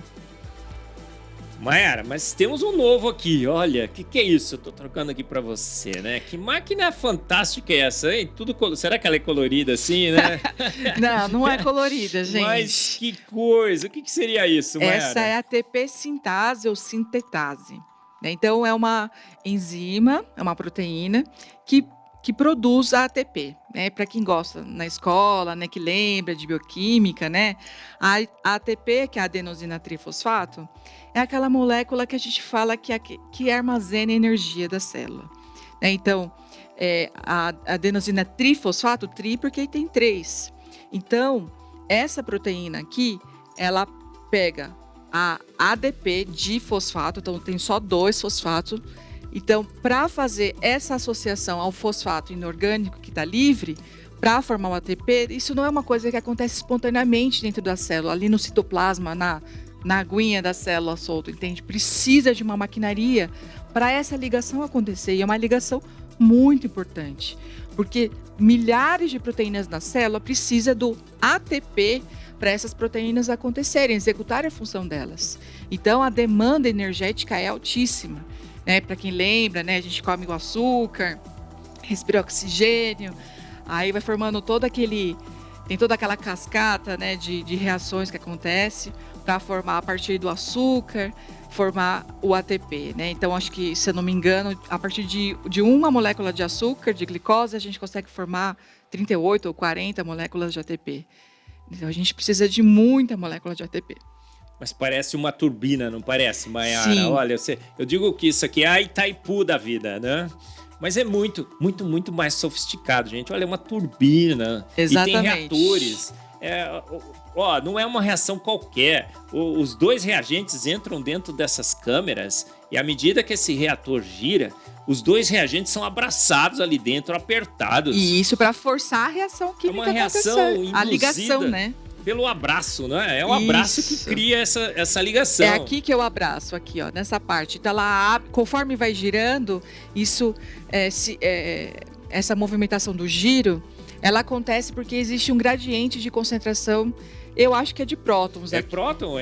[SPEAKER 1] Mayara, mas temos um novo aqui, olha, o que é isso? Eu tô trocando aqui pra você, né? Que máquina fantástica é essa, hein? Será que ela é colorida assim, né?
[SPEAKER 2] Não é colorida, gente.
[SPEAKER 1] Mas que coisa, o que seria isso, Mayara?
[SPEAKER 2] Essa é a ATP sintase ou sintetase. Então, é uma enzima, é uma proteína que produz a ATP, né? Para quem gosta na escola, né, que lembra de bioquímica, né? A ATP, que é a adenosina trifosfato, é aquela molécula que a gente fala que armazena a energia da célula. Né? Então, a adenosina trifosfato, porque tem 3. Então, essa proteína aqui, ela pega a ADP de fosfato, então tem só 2 fosfatos. Então, para fazer essa associação ao fosfato inorgânico que está livre, para formar o ATP, isso não é uma coisa que acontece espontaneamente dentro da célula, ali no citoplasma, na aguinha da célula solta, entende? Precisa de uma maquinaria para essa ligação acontecer, e é uma ligação muito importante, porque milhares de proteínas na célula precisam do ATP para essas proteínas acontecerem, executarem a função delas. Então, a demanda energética é altíssima. Né, para quem lembra, né, a gente come o açúcar, respira oxigênio, aí vai formando tem toda aquela cascata, né, de reações que acontece para formar a partir do açúcar, formar o ATP, né? Então, acho que, se eu não me engano, a partir de uma molécula de açúcar, de glicose, a gente consegue formar 38 ou 40 moléculas de ATP. Então, a gente precisa de muita molécula de ATP.
[SPEAKER 1] Mas parece uma turbina, não parece, Mayara?
[SPEAKER 2] Sim.
[SPEAKER 1] Olha, eu digo que isso aqui é a Itaipu da vida, né? Mas é muito, muito, muito mais sofisticado, gente. Olha, é uma turbina.
[SPEAKER 2] Exatamente.
[SPEAKER 1] E tem reatores. Não é uma reação qualquer. Os 2 reagentes entram dentro dessas câmeras e à medida que esse reator gira, os 2 reagentes são abraçados ali dentro, apertados.
[SPEAKER 2] E isso para forçar a reação química
[SPEAKER 1] acontecer. É uma reação induzida.
[SPEAKER 2] A ligação, né?
[SPEAKER 1] Pelo abraço, né? É o abraço que cria essa ligação.
[SPEAKER 2] É aqui que eu abraço, aqui, ó, nessa parte. Então, conforme vai girando, essa movimentação do giro, ela acontece porque existe um gradiente de concentração. Eu acho que é de prótons.
[SPEAKER 1] É próton,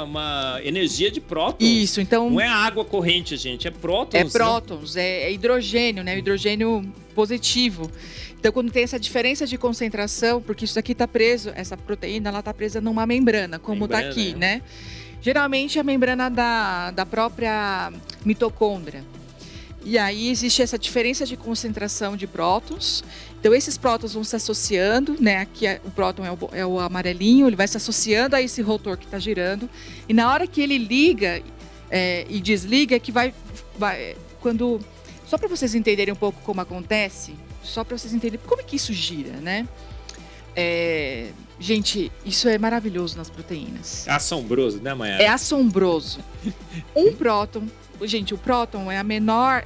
[SPEAKER 1] uma energia de prótons.
[SPEAKER 2] Isso, então...
[SPEAKER 1] Não é água corrente, gente, é prótons.
[SPEAKER 2] É prótons, né? É hidrogênio, né? Hidrogênio positivo. Então, quando tem essa diferença de concentração, porque isso aqui está preso, essa proteína, ela está presa numa membrana, como está aqui, né? Geralmente, a membrana da própria mitocôndria. E aí, existe essa diferença de concentração de prótons. Então, esses prótons vão se associando, né? Aqui o próton é o amarelinho, ele vai se associando a esse rotor que está girando. E na hora que ele liga e desliga, que vai quando... Só para vocês entenderem um pouco como acontece, só para vocês entenderem como é que isso gira, né? Gente, isso é maravilhoso nas proteínas.
[SPEAKER 1] É assombroso, né, Mayara?
[SPEAKER 2] É assombroso. Um próton... Gente, o próton é a menor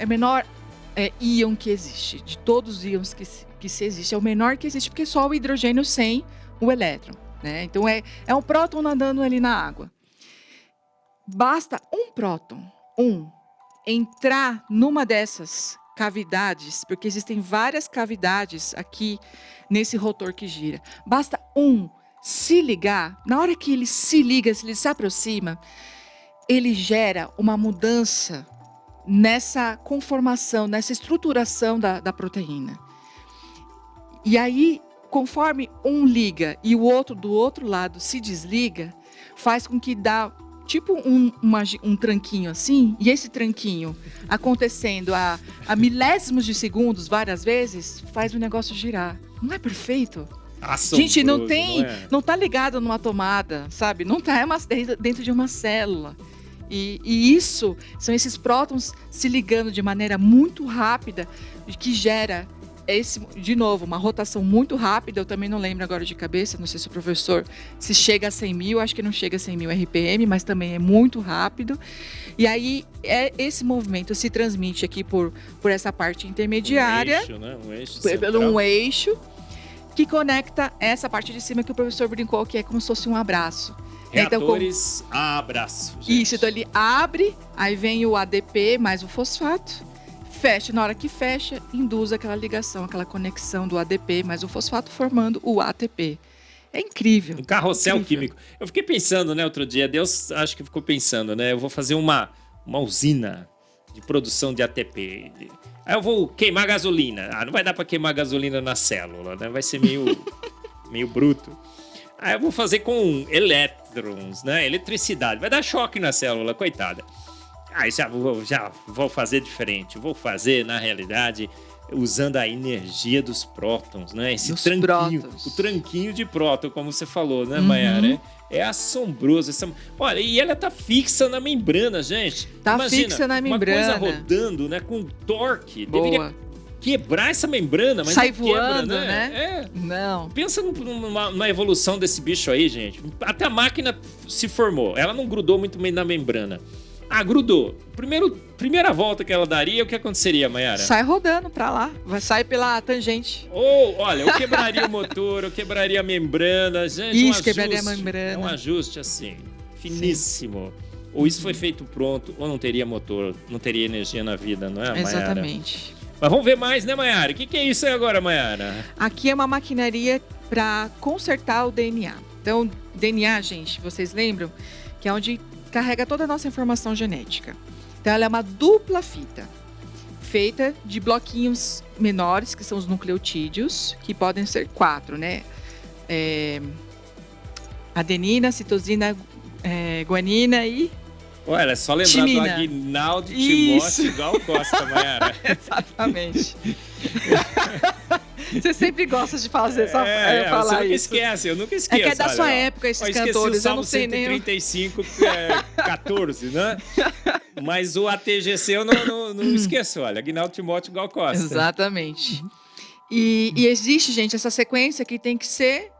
[SPEAKER 2] íon que existe. De todos os íons que se existe, é o menor que existe, porque só o hidrogênio sem o elétron, né? Então, é um próton nadando ali na água. Basta um próton, entrar numa dessas cavidades, porque existem várias cavidades aqui nesse rotor que gira. Basta se ligar, na hora que ele se liga, se ele se aproxima, ele gera uma mudança nessa conformação, nessa estruturação da proteína. E aí, conforme um liga e o outro do outro lado se desliga, faz com que dá tipo um tranquinho assim, e esse tranquinho acontecendo a milésimos de segundos várias vezes, faz o negócio girar. Não é perfeito? Gente, não tá ligado numa tomada, sabe? Não tá, dentro de uma célula. E isso, são esses prótons se ligando de maneira muito rápida, que gera, de novo, uma rotação muito rápida. Eu também não lembro agora de cabeça, não sei se o professor, se chega a 100 mil, acho que não chega a 100 mil RPM, mas também é muito rápido. E aí, esse movimento se transmite aqui por essa parte intermediária.
[SPEAKER 1] Um eixo, né? Um eixo central.
[SPEAKER 2] Pelo eixo, que conecta essa parte de cima que o professor brincou, que é como se fosse um abraço.
[SPEAKER 1] Reatores a abraço. Gente.
[SPEAKER 2] Isso, então ele abre, aí vem o ADP mais o fosfato, fecha. Na hora que fecha, induz aquela ligação, aquela conexão do ADP mais o fosfato, formando o ATP. É incrível.
[SPEAKER 1] Um carrossel químico. Eu fiquei pensando, né, outro dia, Deus acho que ficou pensando, né, eu vou fazer uma usina de produção de ATP. Aí eu vou queimar gasolina. Não vai dar para queimar gasolina na célula, né, vai ser meio bruto. Aí eu vou fazer com elétrons, né? Eletricidade. Vai dar choque na célula, coitada. Aí já vou fazer diferente. Vou fazer, na realidade, usando a energia dos prótons, né? Esse tranquinho. O tranquinho de próton, como você falou, né, Mayara? É assombroso. Olha, e ela tá fixa na membrana, gente.
[SPEAKER 2] Imagina, fixa na membrana.
[SPEAKER 1] Uma coisa rodando, né? Com torque.
[SPEAKER 2] Boa.
[SPEAKER 1] Deveria quebrar essa membrana, mas
[SPEAKER 2] sai
[SPEAKER 1] não quebra,
[SPEAKER 2] voando,
[SPEAKER 1] né?
[SPEAKER 2] Não.
[SPEAKER 1] Pensa numa evolução desse bicho aí, gente. Até a máquina se formou. Ela não grudou muito bem na membrana. Grudou. Primeira volta que ela daria, o que aconteceria, Mayara?
[SPEAKER 2] Sai rodando pra lá. Vai sair pela tangente.
[SPEAKER 1] Olha, eu quebraria o motor, eu quebraria a membrana. Gente,
[SPEAKER 2] isso, quebraria a membrana.
[SPEAKER 1] É um ajuste assim, finíssimo. Sim. Ou isso foi feito pronto, ou não teria motor, não teria energia na vida, não é, Mayara?
[SPEAKER 2] Exatamente.
[SPEAKER 1] Mas vamos ver mais, né, Mayara? O que é isso aí agora, Mayara?
[SPEAKER 2] Aqui é uma maquinaria para consertar o DNA. Então, DNA, gente, vocês lembram? Que é onde carrega toda a nossa informação genética. Então, ela é uma dupla fita, feita de bloquinhos menores, que são os nucleotídeos, que podem ser 4, né? Adenina, citosina, guanina e...
[SPEAKER 1] Olha, é só lembrar timina. Do Aguinaldo Timóteo Gal Costa, Mayara.
[SPEAKER 2] Exatamente. Você sempre gosta de fazer falar
[SPEAKER 1] você nunca
[SPEAKER 2] isso.
[SPEAKER 1] Esquece, eu nunca esqueço.
[SPEAKER 2] É que é da sua época esses cantores, eu não sei nem...
[SPEAKER 1] 135, 14, né? Mas o ATGC eu não esqueço, olha, Aguinaldo Timóteo Gal Costa.
[SPEAKER 2] Exatamente. E existe, gente, essa sequência que tem que ser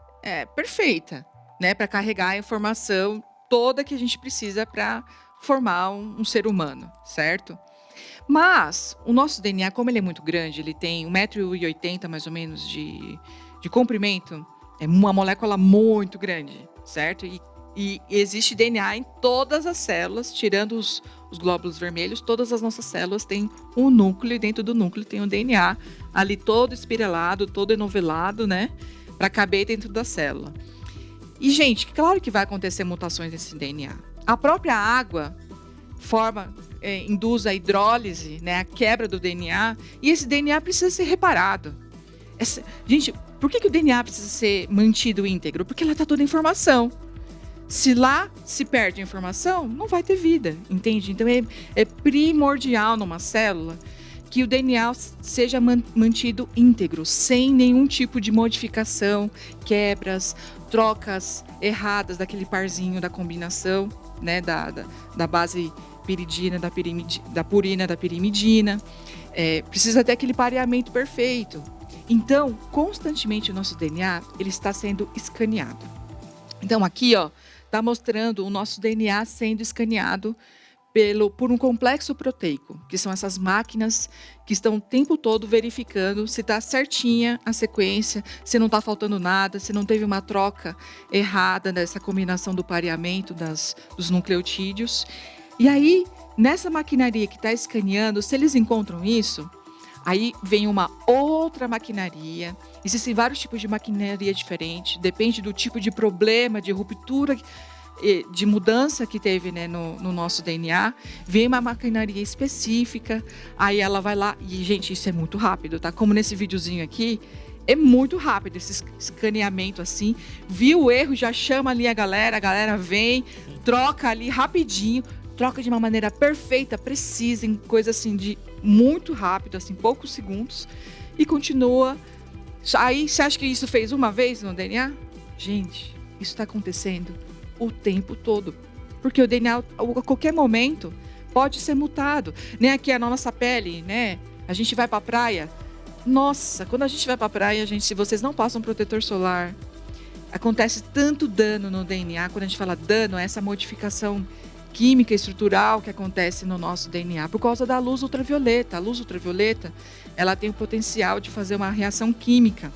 [SPEAKER 2] perfeita, né? Para carregar a informação toda que a gente precisa para formar um ser humano, certo? Mas o nosso DNA, como ele é muito grande, ele tem 1,80 m mais ou menos de comprimento, é uma molécula muito grande, certo? E existe DNA em todas as células, tirando os glóbulos vermelhos, todas as nossas células têm um núcleo, e dentro do núcleo tem um DNA ali todo espiralado, todo enovelado, né? Para caber dentro da célula. E, gente, claro que vai acontecer mutações nesse DNA. A própria água induz a hidrólise, né, a quebra do DNA, e esse DNA precisa ser reparado. Gente, por que o DNA precisa ser mantido íntegro? Porque lá está toda a informação. Se lá se perde a informação, não vai ter vida, entende? Então é primordial numa célula que o DNA seja mantido íntegro, sem nenhum tipo de modificação, quebras, trocas erradas daquele parzinho da combinação, né, da base piridina, da purina, da pirimidina. Precisa ter aquele pareamento perfeito. Então, constantemente o nosso DNA ele está sendo escaneado. Então, aqui, está mostrando o nosso DNA sendo escaneado por um complexo proteico, que são essas máquinas que estão o tempo todo verificando se está certinha a sequência, se não está faltando nada, se não teve uma troca errada nessa combinação do pareamento dos nucleotídeos. E aí, nessa maquinaria que está escaneando, se eles encontram isso, Aí vem uma outra maquinaria. Existem vários tipos de maquinaria diferentes, depende do tipo de problema, de ruptura, de mudança que teve, né, no nosso DNA. Vem uma maquinaria específica, aí ela vai lá, e gente, isso é muito rápido, tá? Como nesse videozinho aqui, é muito rápido esse escaneamento assim. Viu o erro, já chama ali a galera vem, troca ali rapidinho, troca de uma maneira perfeita, precisa, em coisa assim de muito rápido, assim, poucos segundos, e continua. Aí, você acha que isso fez uma vez no DNA? Gente, isso está acontecendo o tempo todo. Porque o DNA, a qualquer momento, pode ser mutado. Nem aqui a nossa pele, né? A gente vai para a praia. Nossa, quando a gente vai para a praia, gente, se vocês não passam protetor solar, acontece tanto dano no DNA. Quando a gente fala dano, é essa modificação química estrutural que acontece no nosso DNA por causa da luz ultravioleta. A luz ultravioleta, ela tem o potencial de fazer uma reação química,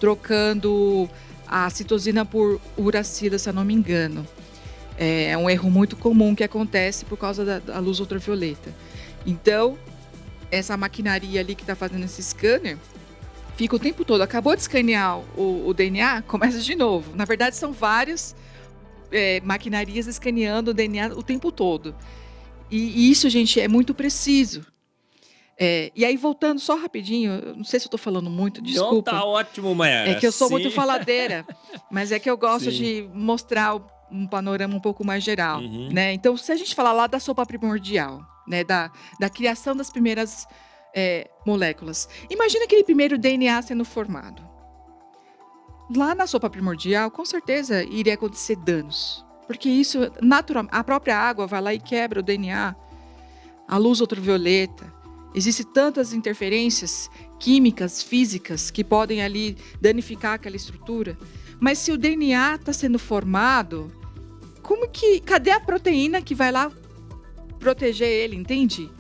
[SPEAKER 2] trocando a citosina por uracila, se eu não me engano. É um erro muito comum que acontece por causa da luz ultravioleta. Então, essa maquinaria ali que está fazendo esse scanner fica o tempo todo. Acabou de escanear o DNA, começa de novo. Na verdade, são várias maquinarias escaneando o DNA o tempo todo. E isso, gente, é muito preciso. E aí, voltando só rapidinho, eu não sei se eu estou falando muito, desculpa.
[SPEAKER 1] Não, tá ótimo, Mayara.
[SPEAKER 2] É que eu sou
[SPEAKER 1] Sim.
[SPEAKER 2] muito faladeira, mas é que eu gosto
[SPEAKER 1] Sim.
[SPEAKER 2] de mostrar um panorama um pouco mais geral,
[SPEAKER 1] Uhum.
[SPEAKER 2] né? Então, se a gente falar lá da sopa primordial, né, da criação das primeiras moléculas, imagina aquele primeiro DNA sendo formado. Lá na sopa primordial, com certeza iria acontecer danos, porque isso, naturalmente, a própria água vai lá e quebra o DNA, a luz ultravioleta. Existem tantas interferências químicas, físicas, que podem ali danificar aquela estrutura. Mas se o DNA está sendo formado, cadê a proteína que vai lá proteger ele, entende?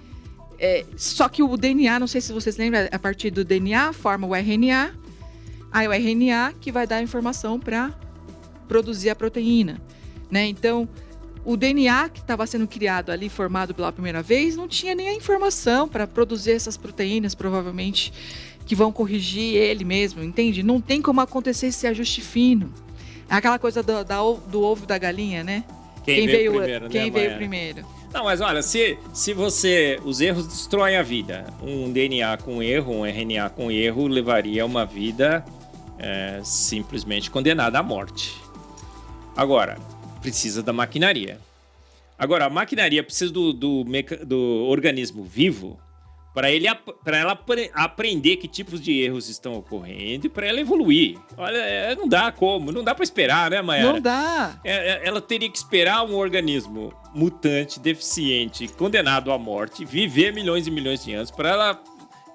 [SPEAKER 2] Só que o DNA, não sei se vocês lembram, a partir do DNA forma o RNA, aí o RNA que vai dar a informação para produzir a proteína, né? Então, o DNA que estava sendo criado ali, formado pela primeira vez, não tinha nem a informação para produzir essas proteínas, provavelmente, que vão corrigir ele mesmo, entende? Não tem como acontecer esse ajuste fino. É aquela coisa do ovo da galinha, né? Quem veio primeiro.
[SPEAKER 1] Não, mas olha, se os erros destroem a vida, um DNA com erro, um RNA com erro, levaria uma vida simplesmente condenada à morte. Agora, precisa da maquinaria. Agora, a maquinaria precisa do organismo vivo para ela aprender que tipos de erros estão ocorrendo e para ela evoluir. Olha, não dá para esperar, né, Mayara?
[SPEAKER 2] Não dá.
[SPEAKER 1] Ela teria que esperar um organismo mutante, deficiente, condenado à morte, viver milhões e milhões de anos para ela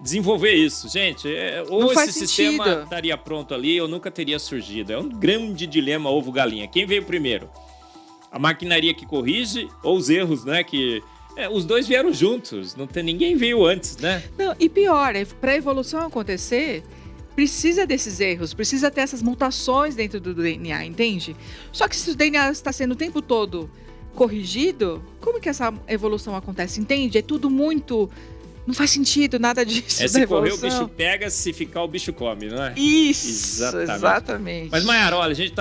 [SPEAKER 1] desenvolver isso. Gente, ou esse sistema estaria pronto ali ou nunca teria surgido. É um grande dilema ovo-galinha. Quem veio primeiro? A maquinaria que corrige ou os erros, né, que... os dois vieram juntos, ninguém veio antes, né?
[SPEAKER 2] Não, e pior, para a evolução acontecer, precisa desses erros, precisa ter essas mutações dentro do DNA, entende? Só que se o DNA está sendo o tempo todo corrigido, como que essa evolução acontece, entende? É tudo muito... Não faz sentido nada disso.
[SPEAKER 1] Se correr o bicho pega, se ficar o bicho come, não é?
[SPEAKER 2] Isso, exatamente.
[SPEAKER 1] Mas, Mayara, olha, a gente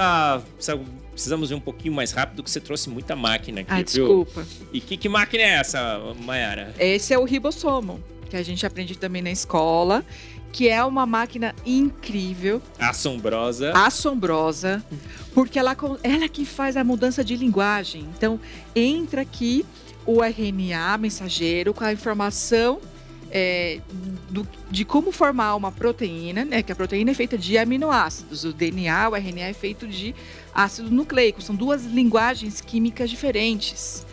[SPEAKER 1] precisamos ir um pouquinho mais rápido, que você trouxe muita máquina aqui, viu?
[SPEAKER 2] Desculpa.
[SPEAKER 1] E que máquina é essa, Mayara?
[SPEAKER 2] Esse é o ribossomo, que a gente aprende também na escola, que é uma máquina incrível.
[SPEAKER 1] Assombrosa,
[SPEAKER 2] porque ela que faz a mudança de linguagem. Então, entra aqui o RNA mensageiro com a informação de como formar uma proteína, né? Que a proteína é feita de aminoácidos. O DNA, o RNA é feito de ácido nucleico. São duas linguagens químicas diferentes.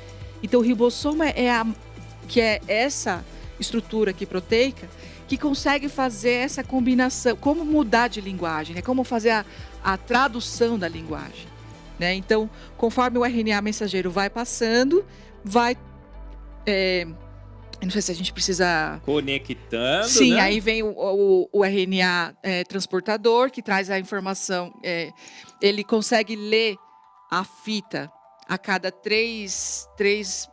[SPEAKER 2] Então, o ribossomo que é essa estrutura aqui proteica que consegue fazer essa combinação, como mudar de linguagem, né? Como fazer a tradução da linguagem, né? Então, conforme o RNA mensageiro vai passando, não sei se a gente precisa...
[SPEAKER 1] Conectando,
[SPEAKER 2] Sim,
[SPEAKER 1] né?
[SPEAKER 2] aí vem o RNA transportador, que traz a informação. Ele consegue ler a fita a cada três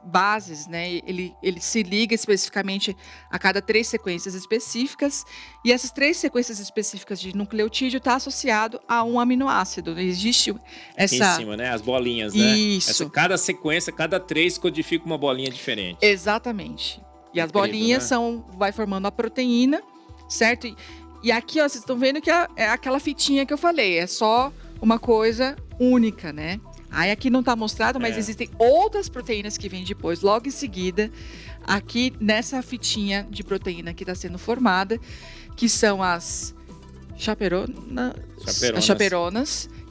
[SPEAKER 2] bases, né? Ele se liga especificamente a cada 3 sequências específicas, e essas 3 sequências específicas de nucleotídeo está associado a um aminoácido. Existe essa...
[SPEAKER 1] Aqui em cima, né? As bolinhas, né?
[SPEAKER 2] Isso.
[SPEAKER 1] Cada sequência, cada 3 codifica uma bolinha diferente.
[SPEAKER 2] Exatamente. E as
[SPEAKER 1] Incrível,
[SPEAKER 2] bolinhas
[SPEAKER 1] né?
[SPEAKER 2] vai formando a proteína, certo? E aqui, ó, vocês estão vendo que é aquela fitinha que eu falei, é só uma coisa única, né? Aí aqui não está mostrado, mas existem outras proteínas que vêm depois, logo em seguida, aqui nessa fitinha de proteína que está sendo formada, que são as chaperonas,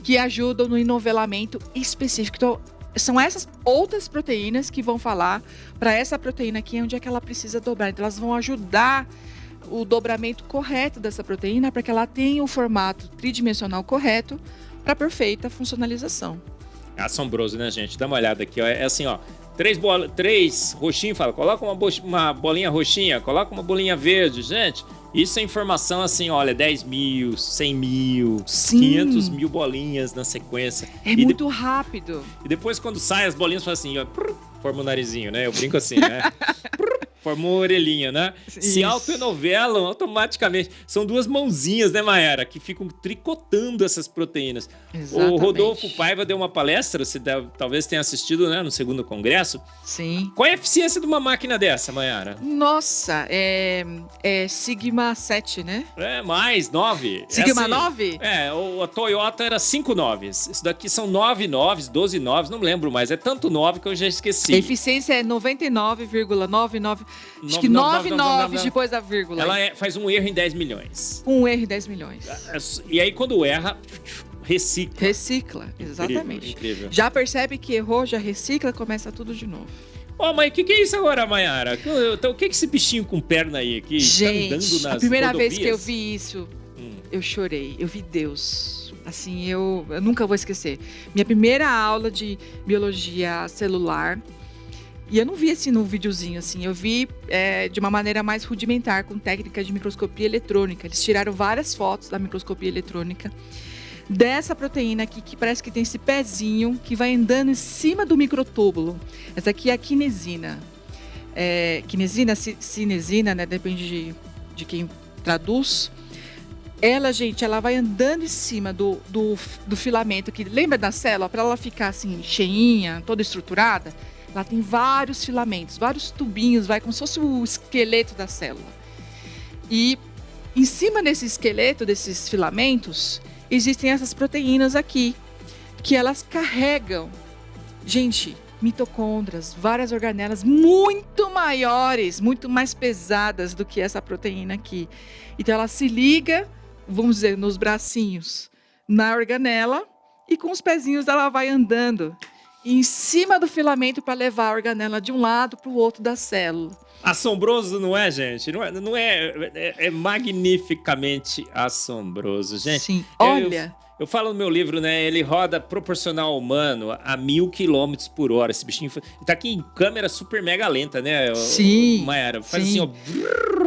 [SPEAKER 2] que ajudam no enovelamento específico. Então, são essas outras proteínas que vão falar para essa proteína aqui onde é que ela precisa dobrar. Então, elas vão ajudar o dobramento correto dessa proteína para que ela tenha o formato tridimensional correto para perfeita funcionalização.
[SPEAKER 1] É assombroso, né, gente? Dá uma olhada aqui, ó. É assim, ó. 3 roxinhos, fala, coloca uma bolinha roxinha, coloca uma bolinha verde. Gente, isso é informação assim, olha, 10 mil, 100 mil,
[SPEAKER 2] Sim.
[SPEAKER 1] 500 mil bolinhas na sequência.
[SPEAKER 2] É muito rápido.
[SPEAKER 1] E depois, quando sai, as bolinhas fazem assim, ó, forma o narizinho, né? Eu brinco assim, né? Formou uma orelhinha, né?
[SPEAKER 2] Isso.
[SPEAKER 1] Se autonovelam automaticamente. São 2 mãozinhas, né, Mayara? Que ficam tricotando essas proteínas.
[SPEAKER 2] Exatamente.
[SPEAKER 1] O Rodolfo Paiva deu uma palestra, você talvez tenha assistido, né, no 2º congresso.
[SPEAKER 2] Sim.
[SPEAKER 1] Qual é a eficiência de uma máquina dessa, Mayara?
[SPEAKER 2] Nossa, é Sigma 7, né?
[SPEAKER 1] É, mais 9.
[SPEAKER 2] Sigma
[SPEAKER 1] assim,
[SPEAKER 2] 9?
[SPEAKER 1] A Toyota era 5 noves. Isso daqui são 9 noves, 12 noves, não lembro mais. É tanto 9 que eu já esqueci.
[SPEAKER 2] A eficiência é 99,99. Acho que 9 noves depois da vírgula.
[SPEAKER 1] Ela faz um erro em 10 milhões.
[SPEAKER 2] Um erro em 10 milhões.
[SPEAKER 1] E aí, quando erra, recicla.
[SPEAKER 2] Recicla, exatamente.
[SPEAKER 1] Incrível.
[SPEAKER 2] Já percebe que errou, já recicla, começa tudo de novo.
[SPEAKER 1] Mas o que é isso agora, Mayara? Então, o que é esse bichinho com perna aí? Que
[SPEAKER 2] gente,
[SPEAKER 1] tá andando nas
[SPEAKER 2] a primeira
[SPEAKER 1] rodovias?
[SPEAKER 2] vez que eu vi isso, eu chorei. Eu vi Deus. Assim, eu nunca vou esquecer. Minha primeira aula de biologia celular. E eu não vi assim no videozinho, assim. Eu vi de uma maneira mais rudimentar, com técnica de microscopia eletrônica. Eles tiraram várias fotos da microscopia eletrônica dessa proteína aqui, que parece que tem esse pezinho que vai andando em cima do microtúbulo. Essa aqui é a quinesina. Quinesina, cinesina, né? Depende de quem traduz. Ela, gente, ela vai andando em cima do filamento, que lembra da célula? Para ela ficar assim, cheinha, toda estruturada, ela tem vários filamentos, vários tubinhos, vai como se fosse o esqueleto da célula. E em cima desse esqueleto, desses filamentos, existem essas proteínas aqui, que elas carregam, gente, mitocôndrias, várias organelas muito maiores, muito mais pesadas do que essa proteína aqui. Então ela se liga, vamos dizer, nos bracinhos, na organela, e com os pezinhos ela vai andando em cima do filamento para levar a organela de um lado para o outro da célula.
[SPEAKER 1] Assombroso, não é, gente? Não é magnificamente assombroso, gente.
[SPEAKER 2] Sim, olha...
[SPEAKER 1] Eu falo no meu livro, né? Ele roda proporcional ao humano a 1000 km por hora. Esse bichinho tá aqui em câmera super mega lenta, né?
[SPEAKER 2] Sim.
[SPEAKER 1] Mayara, faz
[SPEAKER 2] sim.
[SPEAKER 1] assim,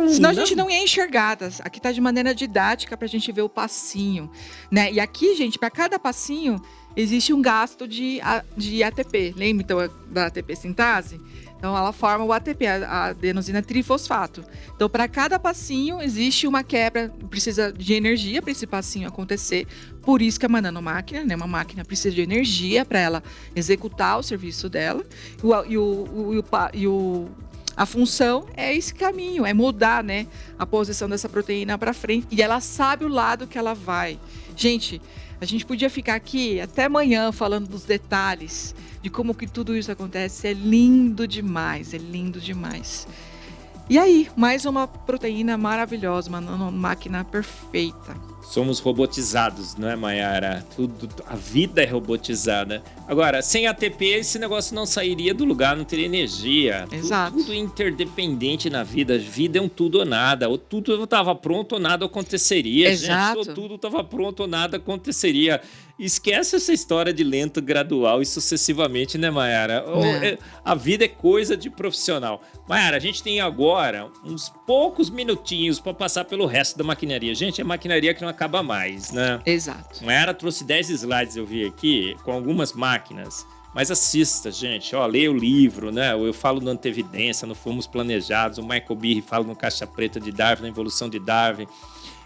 [SPEAKER 1] ó.
[SPEAKER 2] Senão a gente não ia enxergar. Aqui tá de maneira didática pra gente ver o passinho, né? E aqui, gente, para cada passinho existe um gasto de ATP. Lembra então da ATP sintase? Então, ela forma o ATP, a adenosina trifosfato. Então, para cada passinho, existe uma quebra, precisa de energia para esse passinho acontecer. Por isso que é uma nanomáquina, né? Uma máquina precisa de energia para ela executar o serviço dela. A função é esse caminho, é mudar, né, a posição dessa proteína para frente. E ela sabe o lado que ela vai. Gente, a gente podia ficar aqui até amanhã falando dos detalhes de como que tudo isso acontece. É lindo demais, é lindo demais. E aí, mais uma proteína maravilhosa, uma máquina perfeita.
[SPEAKER 1] Somos robotizados, não é, Mayara? A vida é robotizada. Agora, sem ATP, esse negócio não sairia do lugar, não teria energia.
[SPEAKER 2] Exato.
[SPEAKER 1] Tudo interdependente na vida. A vida é um tudo ou nada. Ou tudo estava pronto ou nada aconteceria.
[SPEAKER 2] Exato.
[SPEAKER 1] Gente, ou tudo estava pronto ou nada aconteceria. Esquece essa história de lento, gradual e sucessivamente, né, Mayara? A vida é coisa de profissional. Mayara, a gente tem agora uns poucos minutinhos para passar pelo resto da maquinaria. Gente, é maquinaria que não acaba mais, né?
[SPEAKER 2] Exato.
[SPEAKER 1] Mayara trouxe 10 slides, eu vi aqui, com algumas máquinas. Mas assista, gente, leia o livro, né? Eu falo no Antevidência, no Fomos Planejados, o Michael Behe fala no Caixa Preta de Darwin, na Evolução de Darwin,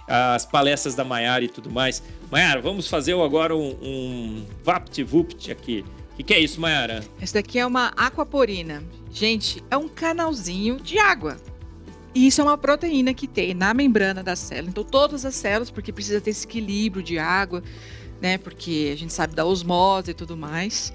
[SPEAKER 1] as palestras da Maiara e tudo mais. Maiara, vamos fazer agora um VaptVupt aqui. O que é isso, Maiara?
[SPEAKER 2] Esse daqui é uma aquaporina. Gente, é um canalzinho de água. E isso é uma proteína que tem na membrana da célula. Então, todas as células, porque precisa ter esse equilíbrio de água, né? Porque a gente sabe da osmose e tudo mais.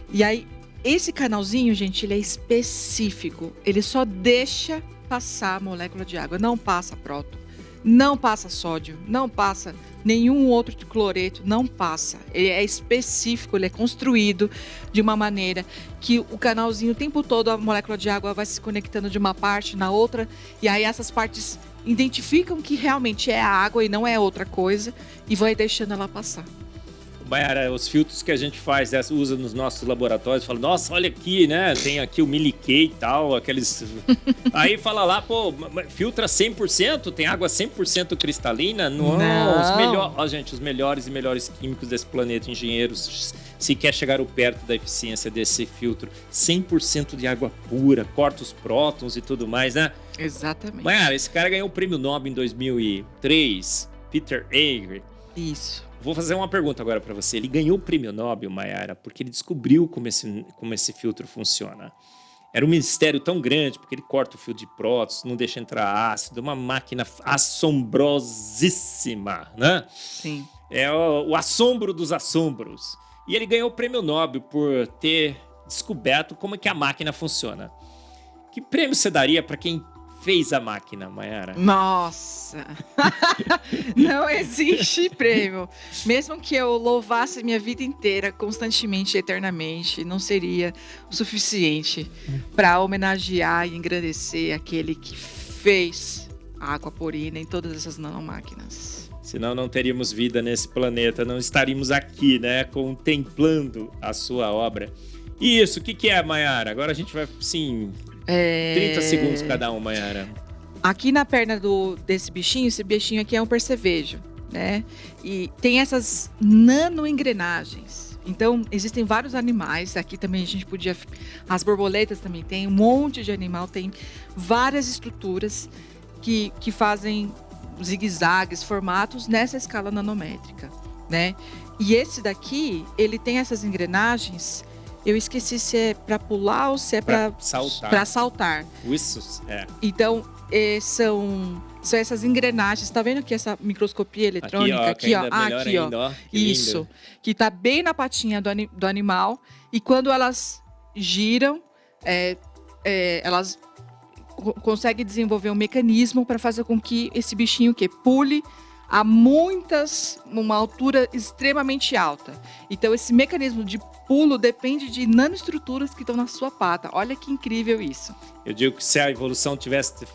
[SPEAKER 2] E aí, esse canalzinho, gente, ele é específico. Ele só deixa passar a molécula de água. Não passa próton, não passa sódio, não passa nenhum outro cloreto, não passa. Ele é específico, ele é construído de uma maneira que o canalzinho, o tempo todo, a molécula de água vai se conectando de uma parte na outra, e aí essas partes identificam que realmente é a água e não é outra coisa, e vai deixando ela passar.
[SPEAKER 1] Maiara, os filtros que a gente faz, usa nos nossos laboratórios, fala, nossa, olha aqui, né? Tem aqui o Milikay e tal, aqueles... Aí fala lá, pô, filtra 100%, tem água 100% cristalina? Não. Gente, os melhores e melhores químicos desse planeta, engenheiros, se quer chegar perto da eficiência desse filtro, 100% de água pura, corta os prótons e tudo mais, né?
[SPEAKER 2] Exatamente.
[SPEAKER 1] Maiara, esse cara ganhou o prêmio Nobel em 2003, Peter Egger.
[SPEAKER 2] Isso.
[SPEAKER 1] Vou fazer uma pergunta agora para você. Ele ganhou o prêmio Nobel, Maiara, porque ele descobriu como esse filtro funciona. Era um mistério tão grande, porque ele corta o fio de prótons, não deixa entrar ácido, uma máquina assombrosíssima, né?
[SPEAKER 2] Sim.
[SPEAKER 1] É o assombro dos assombros. E ele ganhou o prêmio Nobel por ter descoberto como é que a máquina funciona. Que prêmio você daria para quem fez a máquina, Maiara?
[SPEAKER 2] Nossa! Não existe prêmio. Mesmo que eu louvasse minha vida inteira, constantemente, eternamente, não seria o suficiente para homenagear e engrandecer aquele que fez a aquaporina em todas essas nanomáquinas.
[SPEAKER 1] Senão não teríamos vida nesse planeta, não estaríamos aqui, né, contemplando a sua obra. Isso, o que é, Maiara? Agora a gente vai, sim... 30 segundos cada um, Maiara.
[SPEAKER 2] Aqui na perna desse bichinho, esse bichinho aqui é um percevejo, né? E tem essas nanoengrenagens. Então, existem vários animais. Aqui também a gente podia... As borboletas também tem, um monte de animal. Tem várias estruturas que fazem zigue-zagues, formatos nessa escala nanométrica, né? E esse daqui, ele tem essas engrenagens... Eu esqueci se é para pular ou se é para saltar.
[SPEAKER 1] Isso, é.
[SPEAKER 2] Então, são essas engrenagens. Tá vendo aqui essa microscopia eletrônica?
[SPEAKER 1] Aqui, ó.
[SPEAKER 2] Isso. Que tá bem na patinha do animal. E quando elas giram, elas conseguem desenvolver um mecanismo para fazer com que esse bichinho pule a uma altura extremamente alta. Então, esse mecanismo de pulo depende de nanoestruturas que estão na sua pata. Olha que incrível isso.
[SPEAKER 1] Eu digo que se a evolução tivesse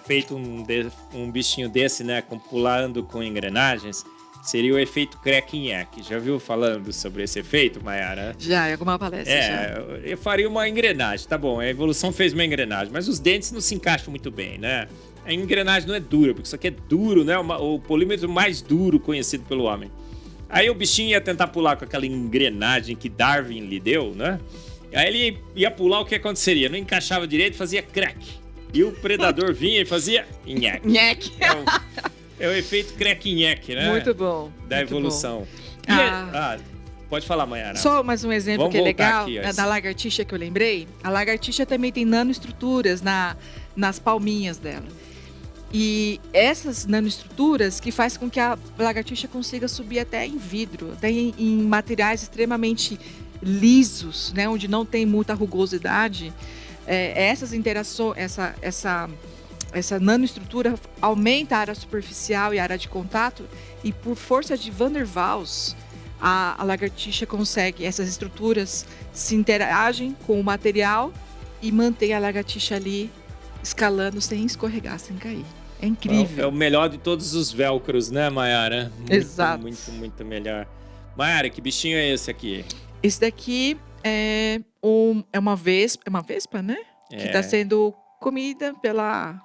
[SPEAKER 1] feito um bichinho desse, né, pulando com engrenagens, seria o efeito Crack-Nhack. Já viu falando sobre esse efeito, Maiara?
[SPEAKER 2] Já, em alguma palestra.
[SPEAKER 1] Eu faria uma engrenagem, tá bom, a evolução fez uma engrenagem, mas os dentes não se encaixam muito bem, né? A engrenagem não é dura, porque isso aqui é duro, né? O polímetro mais duro conhecido pelo homem. Aí o bichinho ia tentar pular com aquela engrenagem que Darwin lhe deu, né? Aí ele ia pular, o que aconteceria? Não encaixava direito, fazia crack. E o predador vinha e fazia nhaque.
[SPEAKER 2] Nhaque.
[SPEAKER 1] É o efeito crack-nhaque, né?
[SPEAKER 2] Muito bom.
[SPEAKER 1] Da
[SPEAKER 2] muito
[SPEAKER 1] evolução.
[SPEAKER 2] Bom.
[SPEAKER 1] Pode falar, Maiara.
[SPEAKER 2] Só mais um exemplo que é legal,
[SPEAKER 1] aqui,
[SPEAKER 2] da lagartixa que eu lembrei. A lagartixa também tem nanoestruturas nas palminhas dela. E essas nanoestruturas que faz com que a lagartixa consiga subir até em vidro, até em materiais extremamente lisos, né, onde não tem muita rugosidade. Essas interações, essa nanoestrutura aumenta a área superficial e a área de contato, e por força de Van der Waals, a lagartixa consegue, essas estruturas se interagem com o material e mantém a lagartixa ali escalando sem escorregar, sem cair. É incrível.
[SPEAKER 1] É o melhor de todos os velcros, né, Maiara?
[SPEAKER 2] Exato.
[SPEAKER 1] Muito melhor. Maiara, que bichinho é esse aqui?
[SPEAKER 2] Esse daqui é uma vespa, né? Que está sendo comida pela...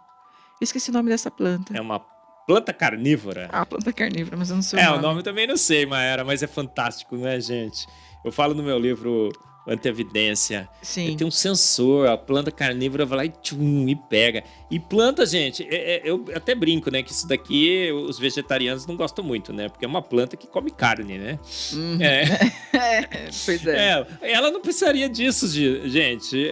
[SPEAKER 2] Esqueci o nome dessa planta.
[SPEAKER 1] É uma planta carnívora.
[SPEAKER 2] Planta carnívora, mas eu não sei o nome.
[SPEAKER 1] O nome também não sei, Maiara, mas é fantástico, né, gente? Eu falo no meu livro quanta evidência.
[SPEAKER 2] Sim.
[SPEAKER 1] Tem um sensor, a planta carnívora vai lá e tchum, e pega. E planta, gente, eu até brinco, né? Que isso daqui os vegetarianos não gostam muito, né? Porque é uma planta que come carne, né?
[SPEAKER 2] Uhum.
[SPEAKER 1] É.
[SPEAKER 2] Pois é.
[SPEAKER 1] Ela não precisaria disso, gente.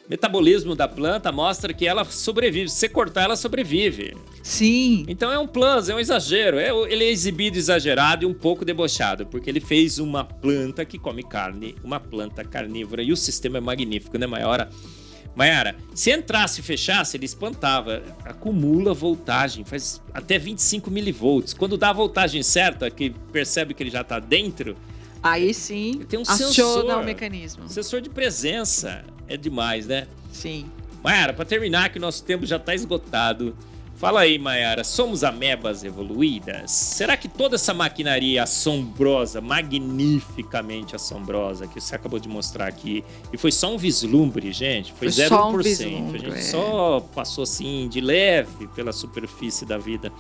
[SPEAKER 1] O metabolismo da planta mostra que ela sobrevive. Se você cortar, ela sobrevive.
[SPEAKER 2] Sim.
[SPEAKER 1] Então é um plus, é um exagero. Ele é exibido exagerado e um pouco debochado, porque ele fez uma planta que come carne, uma planta carnívora, e o sistema é magnífico, né, Mayara, se entrasse e fechasse, ele espantava. Acumula voltagem, faz até 25 milivolts. Quando dá a voltagem certa, que percebe que ele já está dentro,
[SPEAKER 2] aí sim,
[SPEAKER 1] tem um
[SPEAKER 2] aciona
[SPEAKER 1] sensor,
[SPEAKER 2] o mecanismo.
[SPEAKER 1] Sensor de presença. É demais, né?
[SPEAKER 2] Sim.
[SPEAKER 1] Mayara, para terminar, que o nosso tempo já está esgotado. Fala aí, Mayara, somos amebas evoluídas? Será que toda essa maquinaria assombrosa, magnificamente assombrosa, que você acabou de mostrar aqui, e foi só um vislumbre, gente, foi 0%.
[SPEAKER 2] Só um vislumbre,
[SPEAKER 1] a gente só passou assim de leve pela superfície da vida.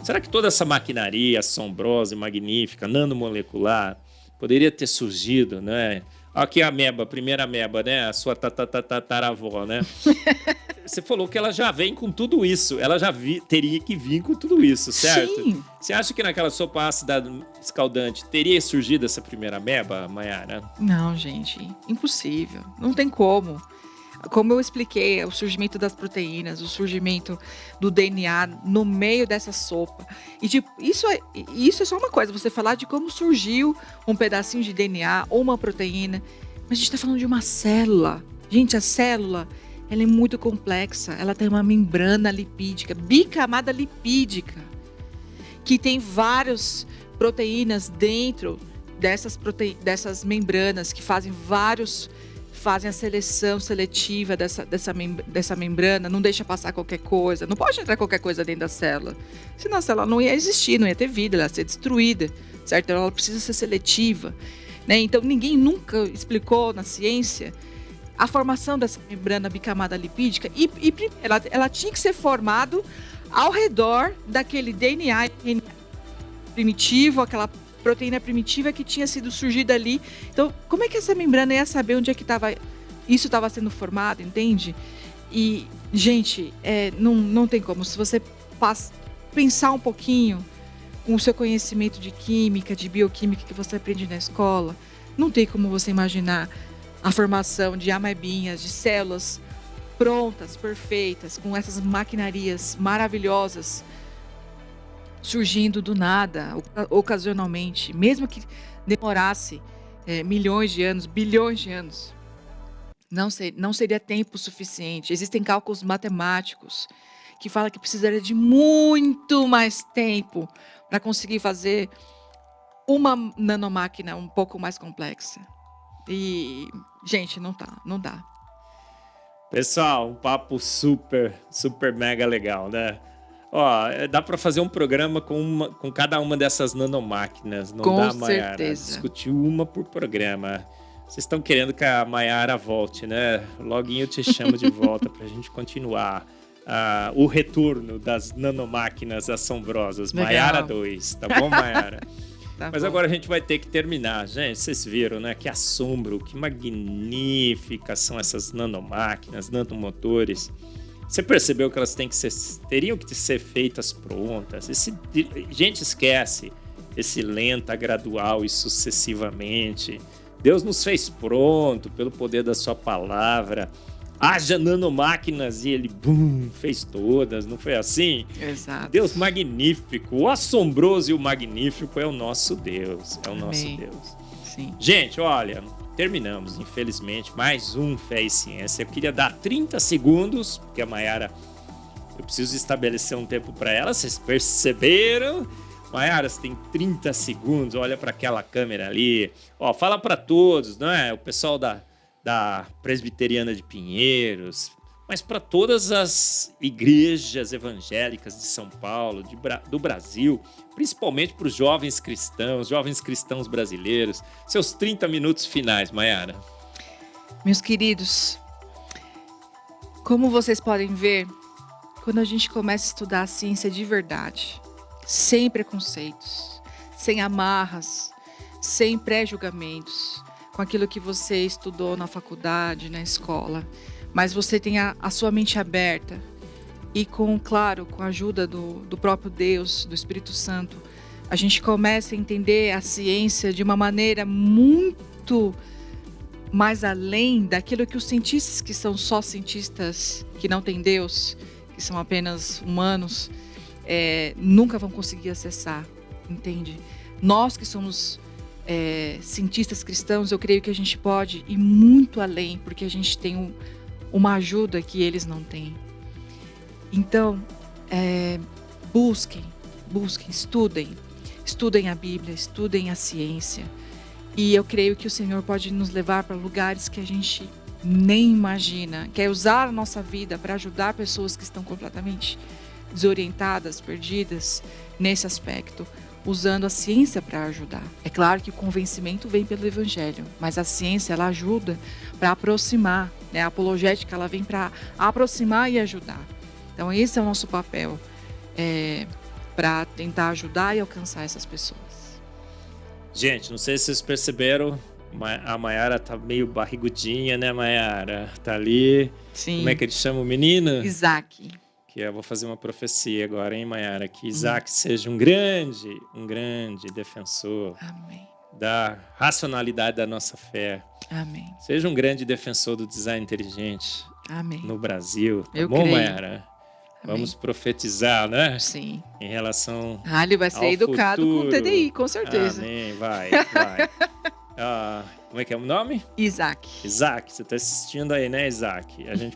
[SPEAKER 1] Será que toda essa maquinaria assombrosa e magnífica, nanomolecular, poderia ter surgido, né? Aqui a ameba, a primeira ameba, né? A sua tataravó, né? Você falou que ela já vem com tudo isso. Ela já teria que vir com tudo isso, certo?
[SPEAKER 2] Sim.
[SPEAKER 1] Você acha que naquela sopa ácida escaldante teria surgido essa primeira ameba, Mayara?
[SPEAKER 2] Não, gente. Impossível. Não tem como. Como eu expliquei, o surgimento das proteínas, o surgimento do DNA no meio dessa sopa. E tipo, isso é só uma coisa, você falar de como surgiu um pedacinho de DNA ou uma proteína. Mas a gente está falando de uma célula. Gente, a célula, ela é muito complexa. Ela tem uma membrana lipídica, bicamada lipídica, que tem várias proteínas dentro dessas membranas que fazem a seleção seletiva dessa membrana, não deixa passar qualquer coisa, não pode entrar qualquer coisa dentro da célula. Senão a célula não ia existir, não ia ter vida, ela ia ser destruída, certo? Ela precisa ser seletiva, né? Então ninguém nunca explicou na ciência a formação dessa membrana bicamada lipídica e ela tinha que ser formado ao redor daquele DNA primitivo, aquela proteína primitiva que tinha sido surgida ali. Então, como é que essa membrana ia saber onde é que isso estava sendo formado, entende? E, gente, não tem como. Se você pensar um pouquinho com o seu conhecimento de química, de bioquímica que você aprende na escola, não tem como você imaginar a formação de amebinhas, de células prontas, perfeitas, com essas maquinarias maravilhosas, surgindo do nada, ocasionalmente, mesmo que demorasse milhões de anos, bilhões de anos, não seria tempo suficiente. Existem cálculos matemáticos que falam que precisaria de muito mais tempo para conseguir fazer uma nanomáquina um pouco mais complexa. E, gente, não dá.
[SPEAKER 1] Pessoal, um papo super, super mega legal, né? Ó, dá para fazer um programa com cada uma dessas nanomáquinas. Não dá, Mayara? Discutir uma por programa. Vocês estão querendo que a Mayara volte, né? Loguinho eu te chamo de volta para a gente continuar o retorno das nanomáquinas assombrosas. Legal. Mayara 2, tá bom, Mayara? Mas agora a gente vai ter que terminar. Gente, vocês viram, né? Que assombro, que magníficas são essas nanomáquinas, nanomotores. Você percebeu que elas teriam que ser feitas prontas? Gente, esquece esse lenta, gradual e sucessivamente. Deus nos fez pronto pelo poder da sua palavra. Haja nanomáquinas e ele, fez todas, não foi assim?
[SPEAKER 2] Exato.
[SPEAKER 1] Deus magnífico, o assombroso e o magnífico é o nosso Deus. É o nosso Deus.
[SPEAKER 2] Sim.
[SPEAKER 1] Gente, olha, terminamos, infelizmente, mais um Fé e Ciência. Eu queria dar 30 segundos, porque a Mayara, eu preciso estabelecer um tempo para ela, vocês perceberam? Mayara, você tem 30 segundos, olha para aquela câmera ali. Ó, fala para todos, não é? O pessoal da Presbiteriana de Pinheiros, mas para todas as igrejas evangélicas de São Paulo, do Brasil, principalmente para os jovens cristãos brasileiros. Seus 30 minutos finais, Mayara.
[SPEAKER 2] Meus queridos, como vocês podem ver, quando a gente começa a estudar a ciência de verdade, sem preconceitos, sem amarras, sem pré-julgamentos, com aquilo que você estudou na faculdade, na escola, mas você tenha a sua mente aberta e com a ajuda do próprio Deus, do Espírito Santo, a gente começa a entender a ciência de uma maneira muito mais além daquilo que os cientistas, que são só cientistas, que não têm Deus, que são apenas humanos, nunca vão conseguir acessar, entende? Nós que somos cientistas cristãos, eu creio que a gente pode ir muito além, porque a gente tem uma ajuda que eles não têm. Então, busquem, estudem a Bíblia, estudem a ciência. E eu creio que o Senhor pode nos levar para lugares que a gente nem imagina. Quer usar a nossa vida para ajudar pessoas que estão completamente desorientadas, perdidas nesse aspecto, usando a ciência para ajudar. É claro que o convencimento vem pelo Evangelho, mas a ciência, ela ajuda para aproximar, né? A apologética, ela vem para aproximar e ajudar. Então esse é o nosso papel, para tentar ajudar e alcançar essas pessoas.
[SPEAKER 1] Gente, não sei se vocês perceberam, a Mayara tá meio barrigudinha, né, Mayara? Tá ali.
[SPEAKER 2] Sim.
[SPEAKER 1] Como é que ele chama o menino?
[SPEAKER 2] Isaac.
[SPEAKER 1] Que eu vou fazer uma profecia agora, hein, Mayara? Que Isaac seja um grande defensor.
[SPEAKER 2] Amém.
[SPEAKER 1] Da racionalidade da nossa fé.
[SPEAKER 2] Amém.
[SPEAKER 1] Seja um grande defensor do design inteligente.
[SPEAKER 2] Amém.
[SPEAKER 1] No Brasil. Tá
[SPEAKER 2] eu
[SPEAKER 1] bom,
[SPEAKER 2] creio.
[SPEAKER 1] Mayara? Vamos profetizar, né?
[SPEAKER 2] Sim.
[SPEAKER 1] Em relação
[SPEAKER 2] ele vai ser educado
[SPEAKER 1] futuro.
[SPEAKER 2] com TDI, com certeza.
[SPEAKER 1] Amém, vai. Como é que é o nome?
[SPEAKER 2] Isaac,
[SPEAKER 1] você está assistindo aí, né, Isaac? A gente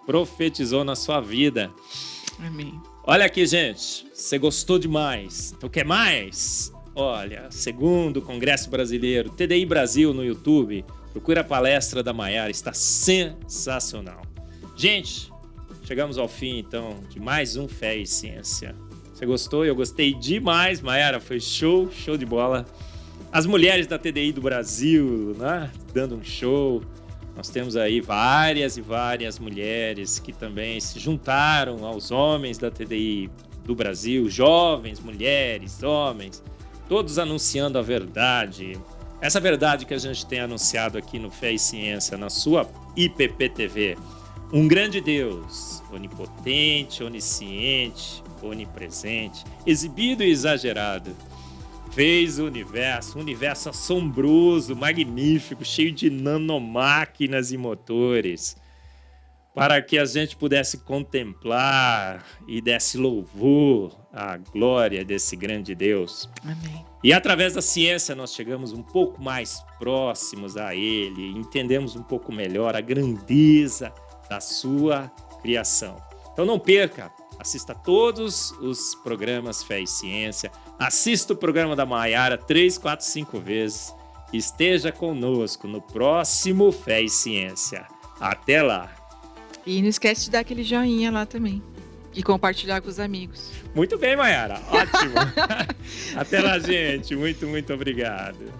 [SPEAKER 1] profetizou na sua vida.
[SPEAKER 2] Amém.
[SPEAKER 1] Olha aqui, gente. Você gostou demais. Então, quer mais? Olha, segundo Congresso Brasileiro, TDI Brasil no YouTube. Procura a palestra da Mayara. Está sensacional. Gente, chegamos ao fim, então, de mais um Fé e Ciência. Você gostou? Eu gostei demais, Mayara. Foi show de bola. As mulheres da TDI do Brasil, né? Dando um show. Nós temos aí várias e várias mulheres que também se juntaram aos homens da TDI do Brasil. Jovens, mulheres, homens. Todos anunciando a verdade. Essa verdade que a gente tem anunciado aqui no Fé e Ciência, na sua IPP-TV. Um grande Deus, onipotente, onisciente, onipresente, exibido e exagerado, fez o universo, um universo assombroso, magnífico, cheio de nanomáquinas e motores, para que a gente pudesse contemplar e desse louvor à glória desse grande Deus.
[SPEAKER 2] Amém.
[SPEAKER 1] E através da ciência nós chegamos um pouco mais próximos a Ele, entendemos um pouco melhor a grandeza da sua criação. Então não perca, assista todos os programas Fé e Ciência, assista o programa da Mayara 3, 4, 5 vezes, esteja conosco no próximo Fé e Ciência. Até lá!
[SPEAKER 2] E não esquece de dar aquele joinha lá também e compartilhar com os amigos.
[SPEAKER 1] Muito bem, Mayara, ótimo! Até lá, gente, muito obrigado!